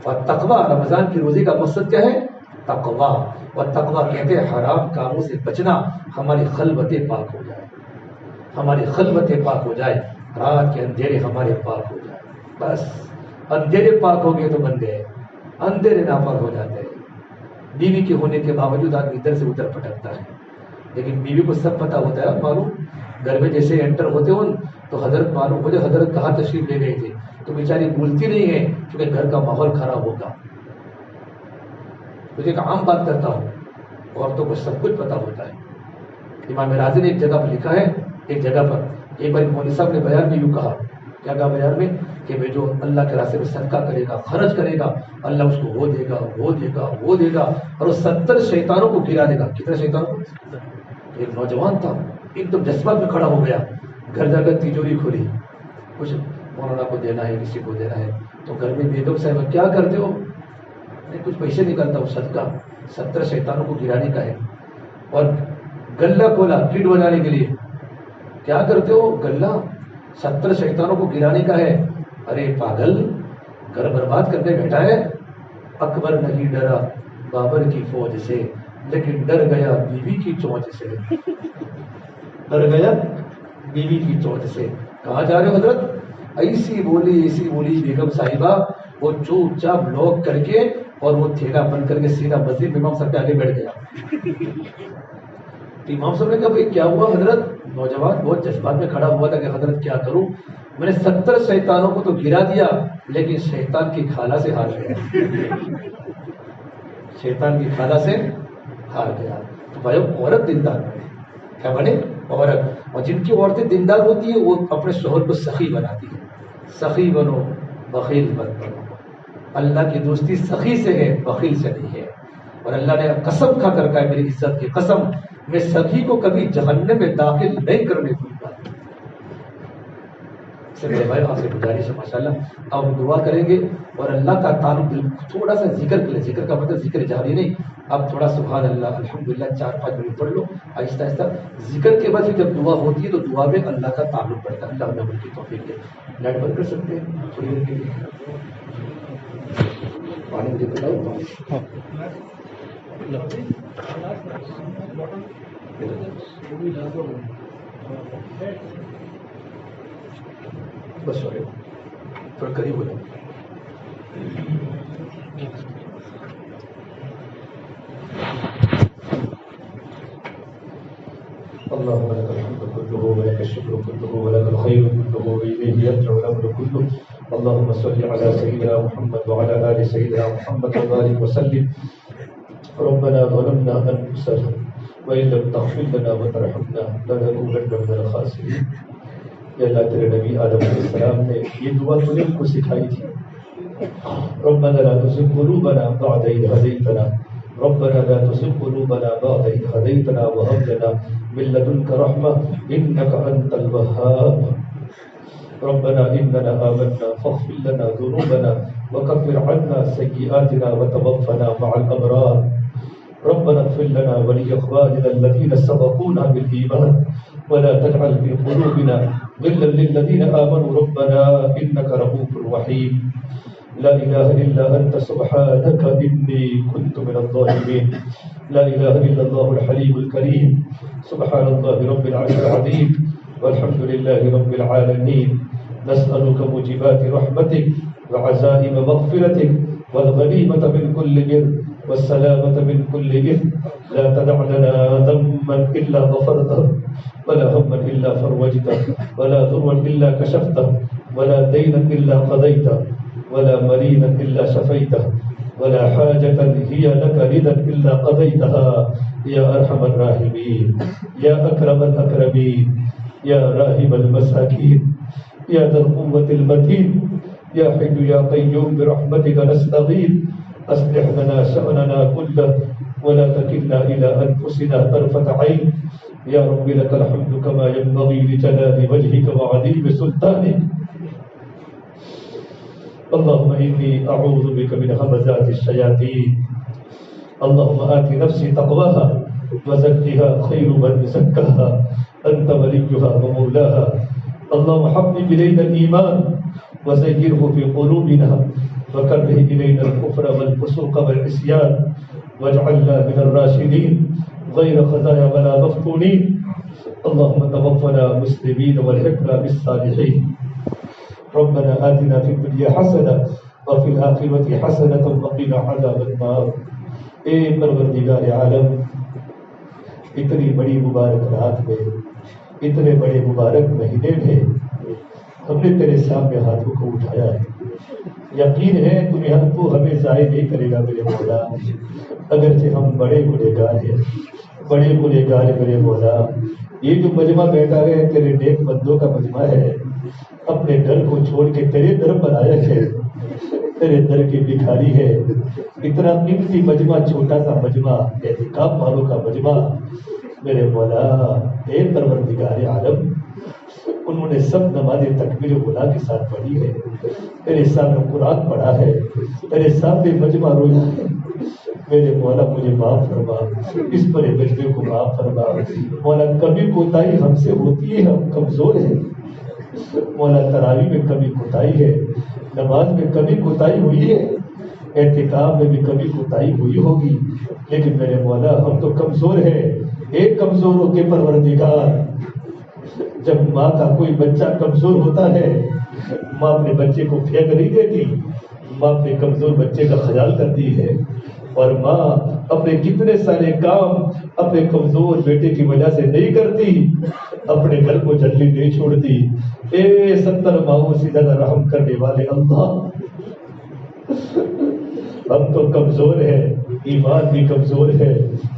اور تقویٰ، رمضان کی روزے کا مقصد کیا ہے؟ تقویٰ. اور تقویٰ کہتے ہیں حرام کاموں سے بچنا، ہماری خلوتیں پاک ہو جائے، ہماری خلوتیں پاک ہو جائے، رات کے اندھیرے ہمارے پاک ہو جائے. بس اندھیرے پاک ہو گئے تو بن گئے، اندھیرے ناپاک ہو جاتے ہیں. بیوی کے ہونے کے باوجود آدمی ادھر سے ادھر پھٹکتا ہے، لیکن بیوی کو سب پتا ہوتا ہے. معلوم گھر میں جیسے انٹر ہوتے ہو تو حضرت معلوم ہو جائے حضرت کہاں تشریف لے گئے تھے، تو بیچاری بھولتی نہیں ہے کیونکہ گھر کا ماحول خراب ہوگا. مجھے ایک عام بات کرتا ہوں، عورتوں کو سب کچھ پتا ہوتا ہے. امام راضی نے ایک جگہ پر لکھا ہے، ایک جگہ پر ایک بار مولوی صاحب نے بیان میں یوں کہا، کیا کہا بیان میں کہ میں جو اللہ کے راستے میں صدقہ کرے گا، خرچ کرے گا، اللہ اس کو وہ دے گا، وہ دے گا، وہ دے گا، اور وہ 70 شیطانوں کو گرا دے گا. کتنے شیطانوں کو؟ ایک نوجوان تھا ایک دم جذبات میں کھڑا ہو گیا، گھر جا کر تیجوری کھولی، کچھ مولانا کو دینا ہے، کسی کو دینا ہے. تو گھر میں بیگم صاحب کیا کرتے ہو؟ میں کچھ پیسے نکالتا ہوں، صدقہ 70 شیطانوں کو گرانے کا ہے. اور گلہ کھولا کٹ بنانے کے لیے. کیا کرتے ہو؟ گلہ 70 شیطانوں کو گرانے کا ہے. ارے پاگل، گھر برباد کرنے بیٹھا ہے. اکبر نہیں ڈرا بابر کی فوج سے، لیکن ڈر گیا بیوی کی چونچ سے. ڈر گیا بیوی کی چونچ سے. کہاں جا رہے ہو حضرت؟ ایسی بولی بیگم صاحبہ، وہ چوپ چاپ لوگ کر کے اور وہ تھیلا بند کر کے سیدھا مسجد میں امام صاحب کے آگے بیٹھ گیا. امام صاحب نے کہا بھائی کیا ہوا حضرت؟ نوجوان بہت جذبات میں کھڑا ہوا تھا کہ حضرت کیا کروں، میں نے 70 شیطانوں کو تو گرا دیا لیکن شیطان کی خالہ سے ہار گیا. شیطان کی خالہ سے ہار گیا. تو بھائی عورت دیندار بنے، کیا بنے؟ عورت. اور جن کی عورتیں دیندار ہوتی ہیں وہ اپنے شوہر کو سخی بناتی ہے. سخی بنو، بخیل مت بنو. اللہ کی دوستی سخی سے ہے، بخیل سے نہیں ہے. اور اللہ نے قسم کھا کر کہا ہے، میری عزت کی قسم، میں سخی کو کبھی جہنم میں داخل نہیں کرنے دوں گا. سے میرے بھائی آپ سے گزارش ہے ماشاءاللہ اب دعا کریں گے. اور اللہ کا تعلق دل تھوڑا سا ذکر کر لیں. ذکر کا مطلب ذکر جاری نہیں، اب تھوڑا سبحان اللہ الحمدللہ 4-5 منٹ پڑھ لو آہستہ آہستہ. ذکر کے بعد جب دعا ہوتی ہے تو دعا میں اللہ کا تعلق بڑھتا ہے. اللہ ہمیں عمل کی توفیق دے. لائٹ بند کر سکتے ہیں تھوڑی دیر کے لیے؟ پانی مجھے بتاؤ. بس ہو گیا، تھوڑا قریب ہو جاؤ. اللهم لك الحمد كله ولك الشكر كله ولك الخير كله وإليك يرجع الأمر كله. اللهم صل على سيدنا محمد وعلى آل سيدنا محمد وبارك وسلم. ربنا ظلمنا أنفسنا وإن لم تغفر لنا وترحمنا لنكونن من الخاسرين. یا اللہ تیرے نبی آدم علیہ السلام نے یہ دعا تو نے ان کو سکھائی تھی. ربنا لا تزغ قلوبنا بعد إذ هديتنا ربنا لا تزغ قلوبنا بعد إذ هديتنا وهب لنا من لدنك رحمة إنك أنت الوهاب. ربنا إننا آمنا فاغفر لنا ذنوبنا وكفر عنا سيئاتنا وتوفنا مع الأبرار. ربنا اغفر لنا ولإخواننا الذين سبقونا بالإيمان ولا تجعل في قلوبنا غلا للذين آمنوا ربنا إنك رؤوف رحيم. لا إله إلا أنت سبحانك إني كنت من الظالمين. لا إله إلا الله الحليم الكريم. سبحان الله رب العرش العظيم والحمد لله رب العالمين. نسألك موجبات رحمتك وعزائم مغفرتك والغنيمة من كل بر والسلامة من كل إثم. لا تدع لنا ذنبا إلا غفرته ولا هما إلا فرجته ولا ضرا إلا كشفته ولا دينا إلا قضيته ولا مريضا إلا شفيته ولا حاجة هي لك رضا إلا قضيتها يا أرحم الراحمين يا أكرم الأكرمين يا راحم المساكين يا ذا القوة المتين يا حي يا قيوم برحمتك نستغيث. أصلح لنا شأننا كله ولا تكلنا إلى أنفسنا طرفة عين. يا رب لك الحمد كما ينبغي لجلال وجهك وعظيم سلطانك. اللهم إني أعوذ بك من همزات الشياطين. اللهم آت نفسي تقواها وزكها خير من زكاها أنت وليها ومولاها. اللهم حبب إلينا الإيمان وزينه في قلوبنا وكره إلينا الكفر والفسوق والعصيان واجعلنا من الراشدين غير خزايا ولا مفتونين. اللهم توفنا مسلمين والحقنا بالصالحين. ربنا آتنا في الدنيا حسنة وفي الآخرة حسنة وقنا عذاب النار. اے پروردگار عالم، اتنی بڑی مبارک رات میں، اتنے بڑے مبارک مہینے میں ہم نے تیرے سامنے ہاتھوں کو اٹھایا ہے. یقین ہے دنیا تو ہمیں ضائع نہیں کرے گا میرے مولا، اگرچہ ہم بڑے گنہگار ہیں، بڑے گنہگار میرے مولا. یہ جو مجمع بیٹھا ہے تیرے نیک بندوں کا مجمع ہے، اپنے گھر کو چھوڑ کے تیرے در پر آیا ہے، تیرے در کی بھکاری ہے. اتنا قیمتی مجمع، چھوٹا سا مجمع، اعتکاف والوں کا مجمع میرے مولا. اے پروردگار عالم، انہوں نے سب نماز تکبیر اولیٰ کے ساتھ پڑھی ہے، تیرے سامنے قرآن پڑھا ہے، تیرے سامنے مجمع رویا ہے. میرے مولا مجھے معاف فرما، اس بڑے مجمع کو معاف فرما. مولا کبھی کوتاہی ہم سے ہوتی ہے، ہم کمزور ہیں. مولا تراویح میں کبھی کوتاہی ہے، نماز میں کبھی کوتاہی ہوئی ہے، اعتکاف میں بھی کبھی کوتاہی ہوئی ہوگی، لیکن میرے مولا ہم تو کمزور ہیں. ایک کمزوروں کے پروردگار، جب ماں کا کوئی بچہ کمزور ہوتا ہے، ماں اپنے بچے کو پھینک نہیں دیتی، ماں اپنے کمزور بچے کا خیال کرتی ہے. اور ماں اپنے کتنے سارے کام اپنے کمزور بیٹے کی وجہ سے نہیں کرتی، اپنے گھر کو جلدی نہیں چھوڑتی. اے 70 ماؤں سے زیادہ رحم کرنے والے اللہ، ہم تو کمزور ہیں، ایمان بھی کمزور ہے،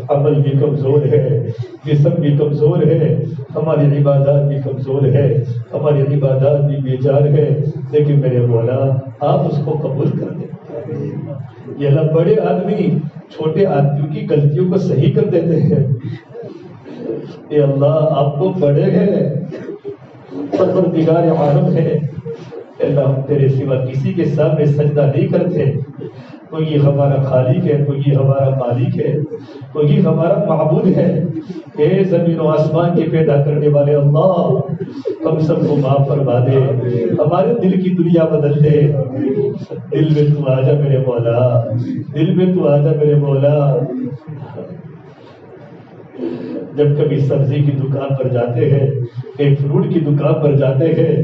عمل بھی کمزور ہے، جسم بھی کمزور ہے، ہماری عبادات بھی کمزور ہے، ہماری عبادات بھی بیجار ہے. لیکن میرے مولا آپ اس کو قبول کر دیں. یہ اللہ بڑے آدمی چھوٹے آدمیوں کی غلطیوں کو صحیح کر دیتے ہیں. اے اللہ آپ تو بڑے ہیں، پروردگار عالم ہے. اللہ ہم تیرے سوا کسی کے سامنے سجدہ نہیں کرتے. تو یہ ہمارا خالق ہے، تو یہ ہمارا مالک ہے، تو یہ ہمارا معبود ہے. اے زمین و آسمان کے پیدا کرنے والے اللہ، ہم سب کو معاف فرما دے، ہمارے دل کی دنیا بدل دے. دل میں تو آجا میرے مولا، دل میں تو آجا میرے مولا. جب کبھی سبزی کی دکان پر جاتے ہیں، ایک فروٹ کی دکان پر جاتے ہیں،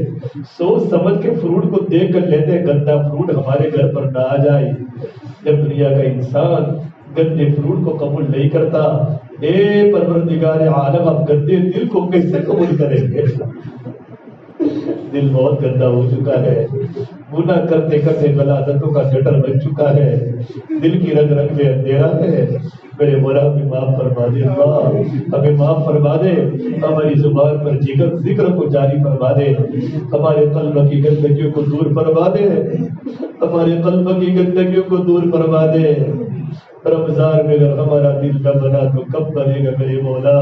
سوچ سمجھ کے فروٹ کو دیکھ کر لیتے ہیں گندا فروٹ ہمارے گھر پر نہ آ جائے. جب دنیا کا انسان گندے فروٹ کو قبول نہیں کرتا، اے پروردگار عالم اب گندے دل کو کیسے قبول کریں گے؟ دل بہت گندا ہو چکا ہے، گناہ کرتے کرتے غلاظتوں کا شٹر بن چکا ہے، دل کی رگ رگ میں اندھیرا ہے. میرے مولا ہمیں معاف فرما دے اللہ، ہمیں معاف فرما دے. ہماری زبان پر ذکر کو جاری فرما دے، ہمارے قلب کی گندگیوں کو دور فرما دے، ہمارے قلب کی گندگیوں کو دور فرما دے. رمضان میں اگر ہمارا دل نہ بنا تو کب بنے گا میرے مولا؟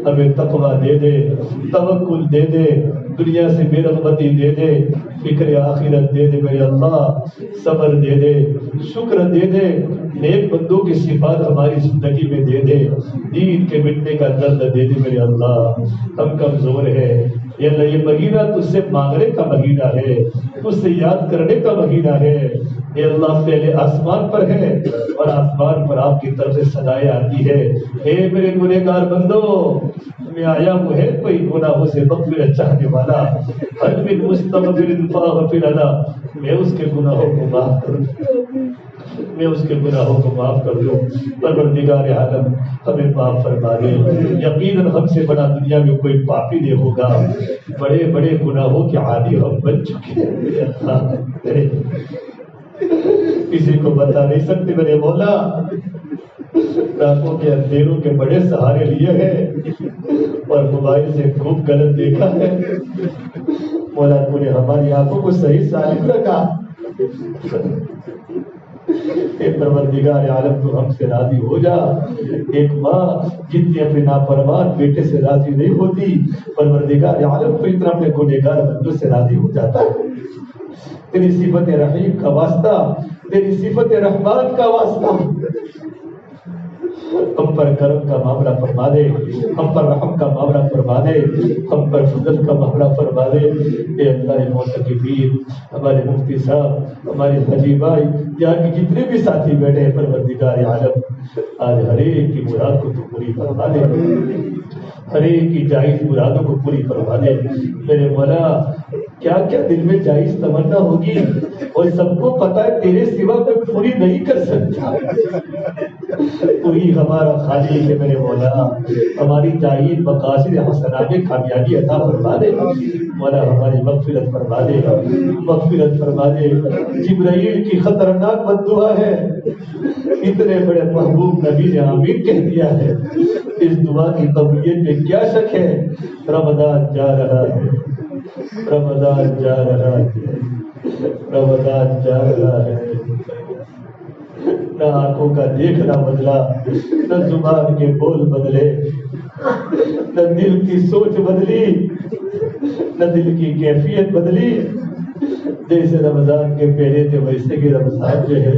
ہمیں تقویٰ دے دے، توکل دے دے، دنیا سے بے رغبتی دے دے، فکر آخرت دے دے میرے اللہ، صبر دے دے، شکر دے دے، نیک بندوں کی صفات ہماری زندگی میں دے دے، دین کے مٹنے کا درد دے دے میرے اللہ. ہم کمزور ہیں یا اللہ، یہ مہینہ تجھ سے مانگنے کا مہینہ ہے، تجھ سے یاد کرنے کا مہینہ ہے. اے اللہ پہلے آسمان پر ہے اور آسمان پر آپ کی طرف سے صدائیں آتی ہے، اے میرے گنہگار بندو، میں آیا ہوں ہے کوئی گناہوں سے مغفرت چاہنے والا، ہر من مستغفر فاغفر له، میں اس کے گناہوں کو معاف کر دوں، میں اس کے گناہوں کو معاف کر دوں. پروردگار عالم ہمیں معاف فرما دے. یقیناً ہم سے بڑا دنیا میں کوئی پاپی نہیں ہوگا، بڑے بڑے گناہوں کے عادی ہم بن چکے ہیں. کسی کو بتا نہیں سکتے میرے مولا، راتوں کے اندھیروں کے بڑے سہارے لیے ہیں اور موبائل سے خوب غلط دیکھا ہے. مولا تو نے ہماری آنکھوں کو صحیح سالم رکھا. اے پروردگار عالم تو ہم سے راضی ہو جا. ایک ماں جتنی اپنے نافرمان بیٹے سے راضی نہیں ہوتی، پروردگار عالم تو اتنا اپنے گنہگار بندوں سے راضی ہو جاتا ہے. تیری صفت رحیم کا واسطہ، تیری صفت رحمان کا واسطہ، ہم پر کرم کا معاملہ فرما دے، ہم پر رحم کا معاملہ فرما دے، ہم پر فضل کا معاملہ فرما دے۔ اے اللہ معتکفین، ہمارے مفتی صاحب، ہمارے حاجی بھائی، یہاں کے جتنے بھی ساتھی بیٹھے ہیں، پروردگار عالم آج ہر ایک کی مراد کو تو پوری فرما دے، ہر ایک کی جائز مرادوں کو پوری فرما دے۔ میرے مولا کیا کیا دل میں جائز تمنا ہوگی اور سب کو پتا ہے تیرے سوا میں پوری نہیں کر سکتا، پوری ہمارا خالق ہے میرے مولا، ہماری جائز مقاصد حسنہ میں کامیابی عطا فرما دے مولا، ہماری مغفرت فرما دے، مغفرت فرما دے۔ جبرائیل کی خطرناک بددعا ہے، اتنے بڑے محبوب نبی نے آمین کہہ دیا ہے، اس دعا کی قبولیت میں کیا شک ہے؟ رمضان جا رہا ہے، رمضان جا رہا ہے، رمضان جا رہا ہے، نہ آنکھوں کا دیکھنا بدلا، نہ زبان کے بول بدلے، نہ دل کی سوچ بدلی، نہ دل کی کیفیت بدلی۔ جیسے رمضان کے پہلے تھے ویسے کہ رمضان جو ہے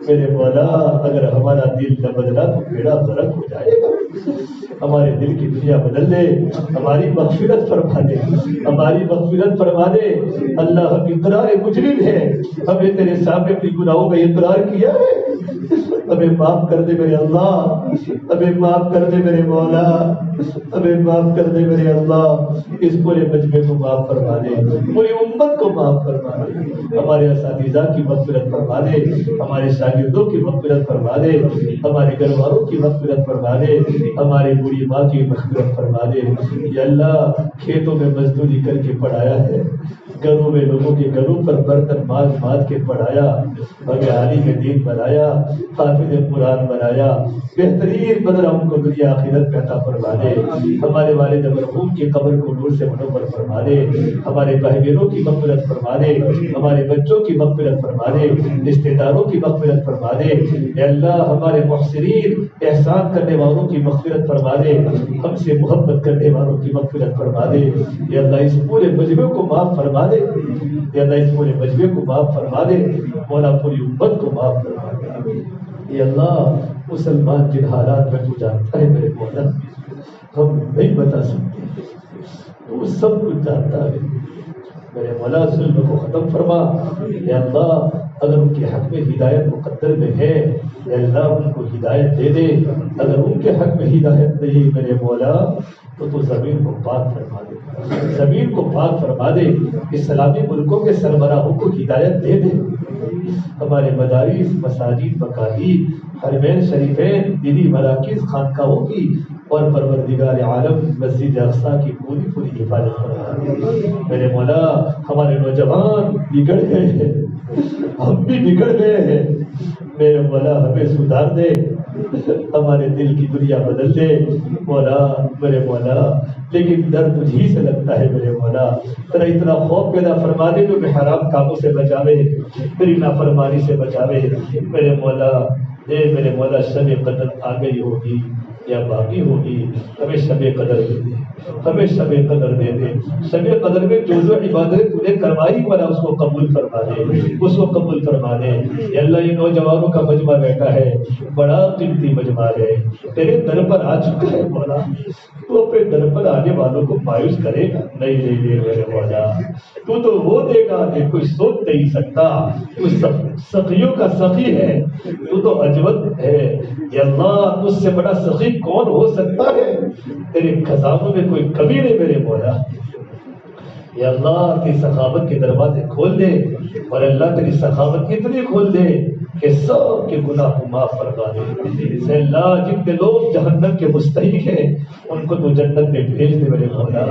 میرے مولا اگر ہمارا دل نہ بدلا تو بیڑا غرق ہو جائے گا۔ ہمارے دل کی دنیا بدل دے، ہماری مغفرت فرما دے، ہماری مغفرت فرما دے۔ اللہ ہم اقرار مجرم ہے، ہمیں تیرے سامنے اپنی گناہوں کا اقرار کیا ہے، ہمیں معاف کر دے میرے اللہ، ہمیں معاف کر دے میرے مولا، ہمیں معاف کر دے میرے اللہ۔ اس پورے مجمع کو معاف فرما دے، پوری امت کو معاف فرما دے، ہمارے اساتذہ کی مغفرت فرما دے، ہمارے شاگردوں کی مغفرت فرما دے، ہمارے گھر والوں کی مغفرت فرما دے، ہماری بوڑھی ماں کی مغفرت فرما دے۔ یا اللہ کھیتوں میں مزدوری کر کے پڑھایا ہے، گھروں میں لوگوں کے گھروں پر برتن ماج ماج کے پڑھایا، ہمیں عالم دین بنایا، حافظ قرآن بنایا، بہترین بدلہ ان کو دنیا آخرت میں عطا فرما دے۔ ہمارے والد مرحوم کی قبر کو نور سے منور فرما دے، ہمارے بھائی بہنوں کی مغفرت فرما دے، ہمارے بچوں کی مغفرت فرما دے، رشتے داروں کی مغفرت فرما دے۔ اے اللہ ہمارے محسنین احسان کرنے والوں کی مغفرت فرما دے، ہم سے محبت کرنے والوں کی مغفرت فرما دے۔ اے اللہ اس پورے مجمع کو معاف فرما دے، اے اللہ اس پورے مجمع کو معاف فرما دے، مولا پوری امت کو معاف فرما دے۔ اے اللہ مسلمان جن حالات میں تو جانتا ہے میرے مولا، ہم نہیں بتا سکتے، تو سب کچھ جانتا ہے میرے مولا، ظلم کو ختم فرما۔ اے اللہ اگر ان کے حق میں ہدایت مقدر میں ہے، اے اللہ ان کو ہدایت دے دے، اگر ان کے حق میں ہدایت نہیں میرے مولا تو زمین کو پاک فرما دے، زمین کو پاک فرما دے، اسلامی ملکوں کے سربراہوں کو ہدایت دے دے، ہمارے مدارس، مساجد، مکاتب، حرمین شریفین، دینی مراکز، خانقاہوں کی اور پروردگار عالم مسجد اقصیٰ کی پوری پوری حفاظت فرما دے۔ میرے مولا ہمارے نوجوان بگڑ گئے ہیں، ہم بھی بگڑ گئے ہیں، میرے مولا ہمیں سدھار دے، ہمارے دل کی دنیا بدل دے مولا، میرے مولا۔ لیکن ڈر تجھی سے لگتا ہے میرے مولا، تیرا اتنا خوف پیدا فرما دے جو کہ حرام کاموں سے بچاوے، تیری نافرمانی سے بچاوے میرے مولا۔ اے میرے مولا شب قدر آ گئی ہوگی یا باقی ہوگی، ہمیں شب قدر دے دے، ہمیں شب قدر دے دے، شب قدر میں جو جو عبادت تو نے کروائی والا اس کو قبول فرما دے، اس کو قبول فرما دے۔ اے اللہ یہ نوجوانوں کا مجمع بیٹھا ہے، بڑا قیمتی مجمع ہے، تیرے در پر آ چکا ہے مولا، تو اپنے در پر آنے والوں کو مایوس کرے گا نہیں میرے مولا، تو وہ دے گا کہ کوئی سوچ نہیں سکتا، تو سخیوں کا سخی ہے، تو اجود ہے۔ یا اللہ اس سے بڑا سخی کون ہو سکتا ہے؟ تیرے خزانوں میں کوئی کمی نہیں میرے مولا۔ یا اللہ تیری سخاوت کے دروازے کھول دے، اور اللہ تیری سخاوت اتنی کھول دے کہ سب کے گناہ کو معاف فرما دے۔ اللہ جتنے لوگ جہنم کے مستحق ہیں ان کو تو جنت میں بھیج دے میرے مولا،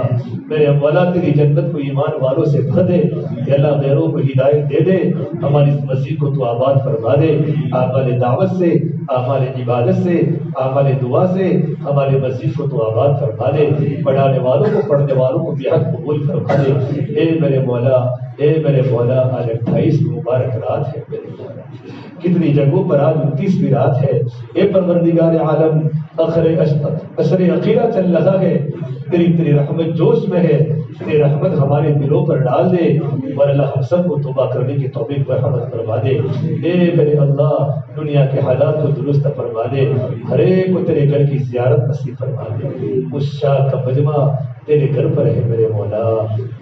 میرے مولا تیری جنت کو ایمان والوں سے بھر دے۔ یا اللہ غیروں کو ہدایت دے دے، ہماری اس مسجد کو تو آباد فرما دے، اعمال دعوت سے، اعمال عبادت سے، اعمال دعا سے ہمارے مسجد کو تو آباد فرما دے، پڑھانے والوں کو پڑھنے والوں کو بے حد قبول فرما دے۔ اے میرے مولا، اے میرے مولا، آج 28 مبارک رات ہے میرے مولا، کتنی جگہوں پر آج 29ویں رات ہے۔ اے پروردگار عالم عشر اخیرہ چل رہا ہے، تیری رحمت جوش میں ہے، تیری رحمت ہمارے دلوں پر ڈال دے، اور اللہ ہم سب کو توبہ کرنے کی توفیق مرحمت فرما دے۔ اے میرے اللہ دنیا کے حالات کو درست فرما دے، ہر ایک کو تیرے گھر کی زیارت نصیب فرما دے۔ اس شاہ کا مجمع تیرے گھر پر ہے میرے مولا،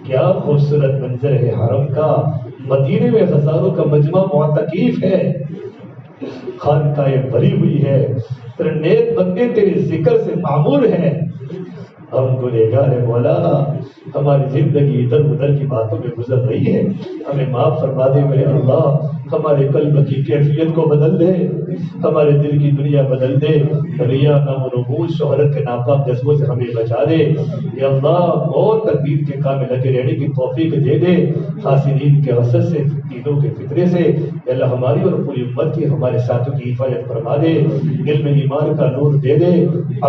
کیا خوبصورت منظر ہے حرم کا، مدینے میں ہزاروں کا مجمع معتکیف ہے، خانقاہیں بھری ہوئی ہے، تیرے نیک بندے تیرے ذکر سے معمور ہیں۔ ہم گنہگار ہیں مولا، ہماری زندگی ادھر ادھر کی باتوں میں گزر رہی ہے، ہمیں معاف فرما دے میرے اللہ، ہمارے قلب کی کیفیت کو بدل دے، ہمارے دل کی دنیا بدل دے، ریا نام و نمود شہرت کے ناپاک جذبوں سے ہمیں بچا دے یا اللہ، بہت تقدیر کے کام میں لگے رہنے کی توفیق دے دے، حاسدین کے حسد سے، فتنوں کے فتنے سے یا اللہ ہماری اور پوری امت کی ہمارے ساتھوں کی حفاظت فرما دے، علم ایمان کا نور دے دے،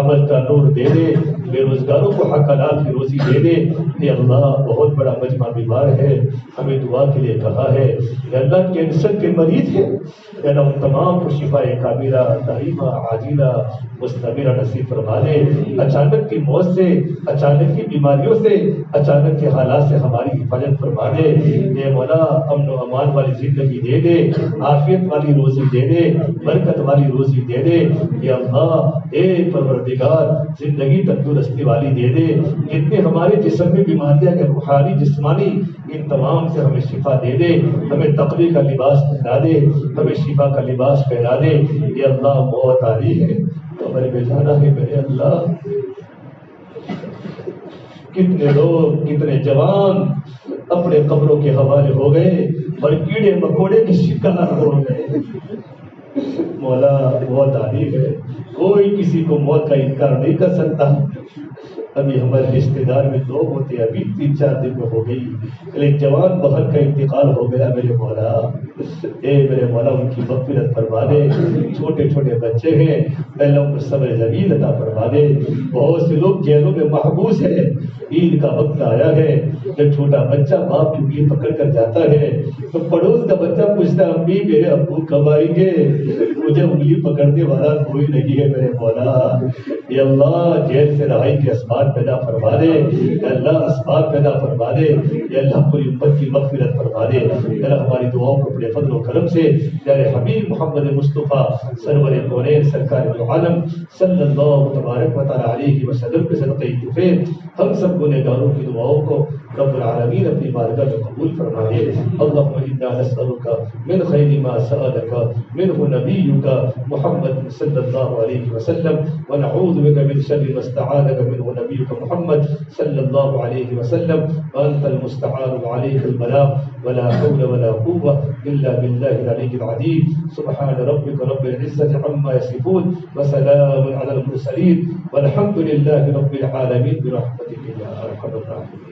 عمل کا نور دے دے، بے روزگاروں کو حق حلال کی روزی دے دے۔ یا اللہ بہت بڑا مجمع بیمار ہے، ہمیں دعا کے لیے کہا ہے یا اللہ کینسر کے مریض ہے، یا اللہ ان تمام کو شفا کاملہ دائمہ عاجلہ مستمرہ نصیب فرما دے، اچانک کی موت سے، اچانک کی بیماریوں سے، اچانک کے حالات سے ہماری حفاظت فرما دے۔ اے مولا امن و امان والی زندگی دے دے، عافیت والی روزی دے دے، برکت والی روزی دے دے یا اللہ، اے پروردگار زندگی تندرستی والی دے دے، جتنے ہمارے جسم میں بیماریاں ہیں روحانی جسمانی، ان تمام سے ہمیں شفا دے دے، ہمیں تقوی کا لباس پہنا دے، ہمیں شفا کا لباس پہنا دے یا اللہ، موت آ رہی ہے، قبر میں جانا ہے میرے اللہ، کتنے لوگ کتنے جوان اپنے قبروں کے حوالے ہو گئے اور کیڑے مکوڑے کی شکار ہو گئے۔ مولا موت آ رہی ہے، کوئی کسی کو موت کا انکار نہیں کر سکتا۔ ابھی ہمارے رشتے دار میں لوگ ہوتے ہیں، ابھی 3-4 دن میں ہو گئی، ایک جوان بہن کا انتقال ہو گیا میرے مولا، اے میرے مولا ان کی مغفرت فرما دے، چھوٹے چھوٹے بچے ہیں، اللہ ان کو صبر جمیل عطا فرما دے، بہت سے لوگ جیلوں میں محبوس ہیں، عید کا وقت آیا ہے، جب چھوٹا بچہ باپ کی انگلی پکڑ کر جاتا ہے تو پڑوس کا بچہ پوچھتا ہے امی میرے ابو کب آئیں گے، مجھے انگلی پکڑنے والا کوئی نہیں ہے میرے مولا، یا اللہ جیل سے رہائی کے اسباب پیدا فرما دے، یا اللہ اسباب پیدا فرما دے، یا اللہ پوری امت کی مغفرت فرما دے، یا اللہ ہماری دعاؤں کو اپنے فضل و کرم سے پیارے حبیب محمد مصطفیٰ سرور کونین سرکار دو عالم صلی اللہ تبارک و تعالی علیہ وسلم کے صدقہ توفیق ہم سب گنہگاروں کی دعاؤں کو رب العالمین اپنی بارگاہ میں قبول فرما دے۔ اللهم انا نسألك من خير ما سألك منه نبيك محمد صلى الله عليه وسلم ونعوذ بك من شر ما استعاذك منه نبيك محمد صلى الله عليه وسلم وأنت المستعان وعليك البلاغ ولا حول ولا قوة إلا بالله العلي العظيم سبحان ربك رب العزة عما يصفون وسلام على المرسلين والحمد لله رب العالمين برحمتك يا أرحم الراحمين۔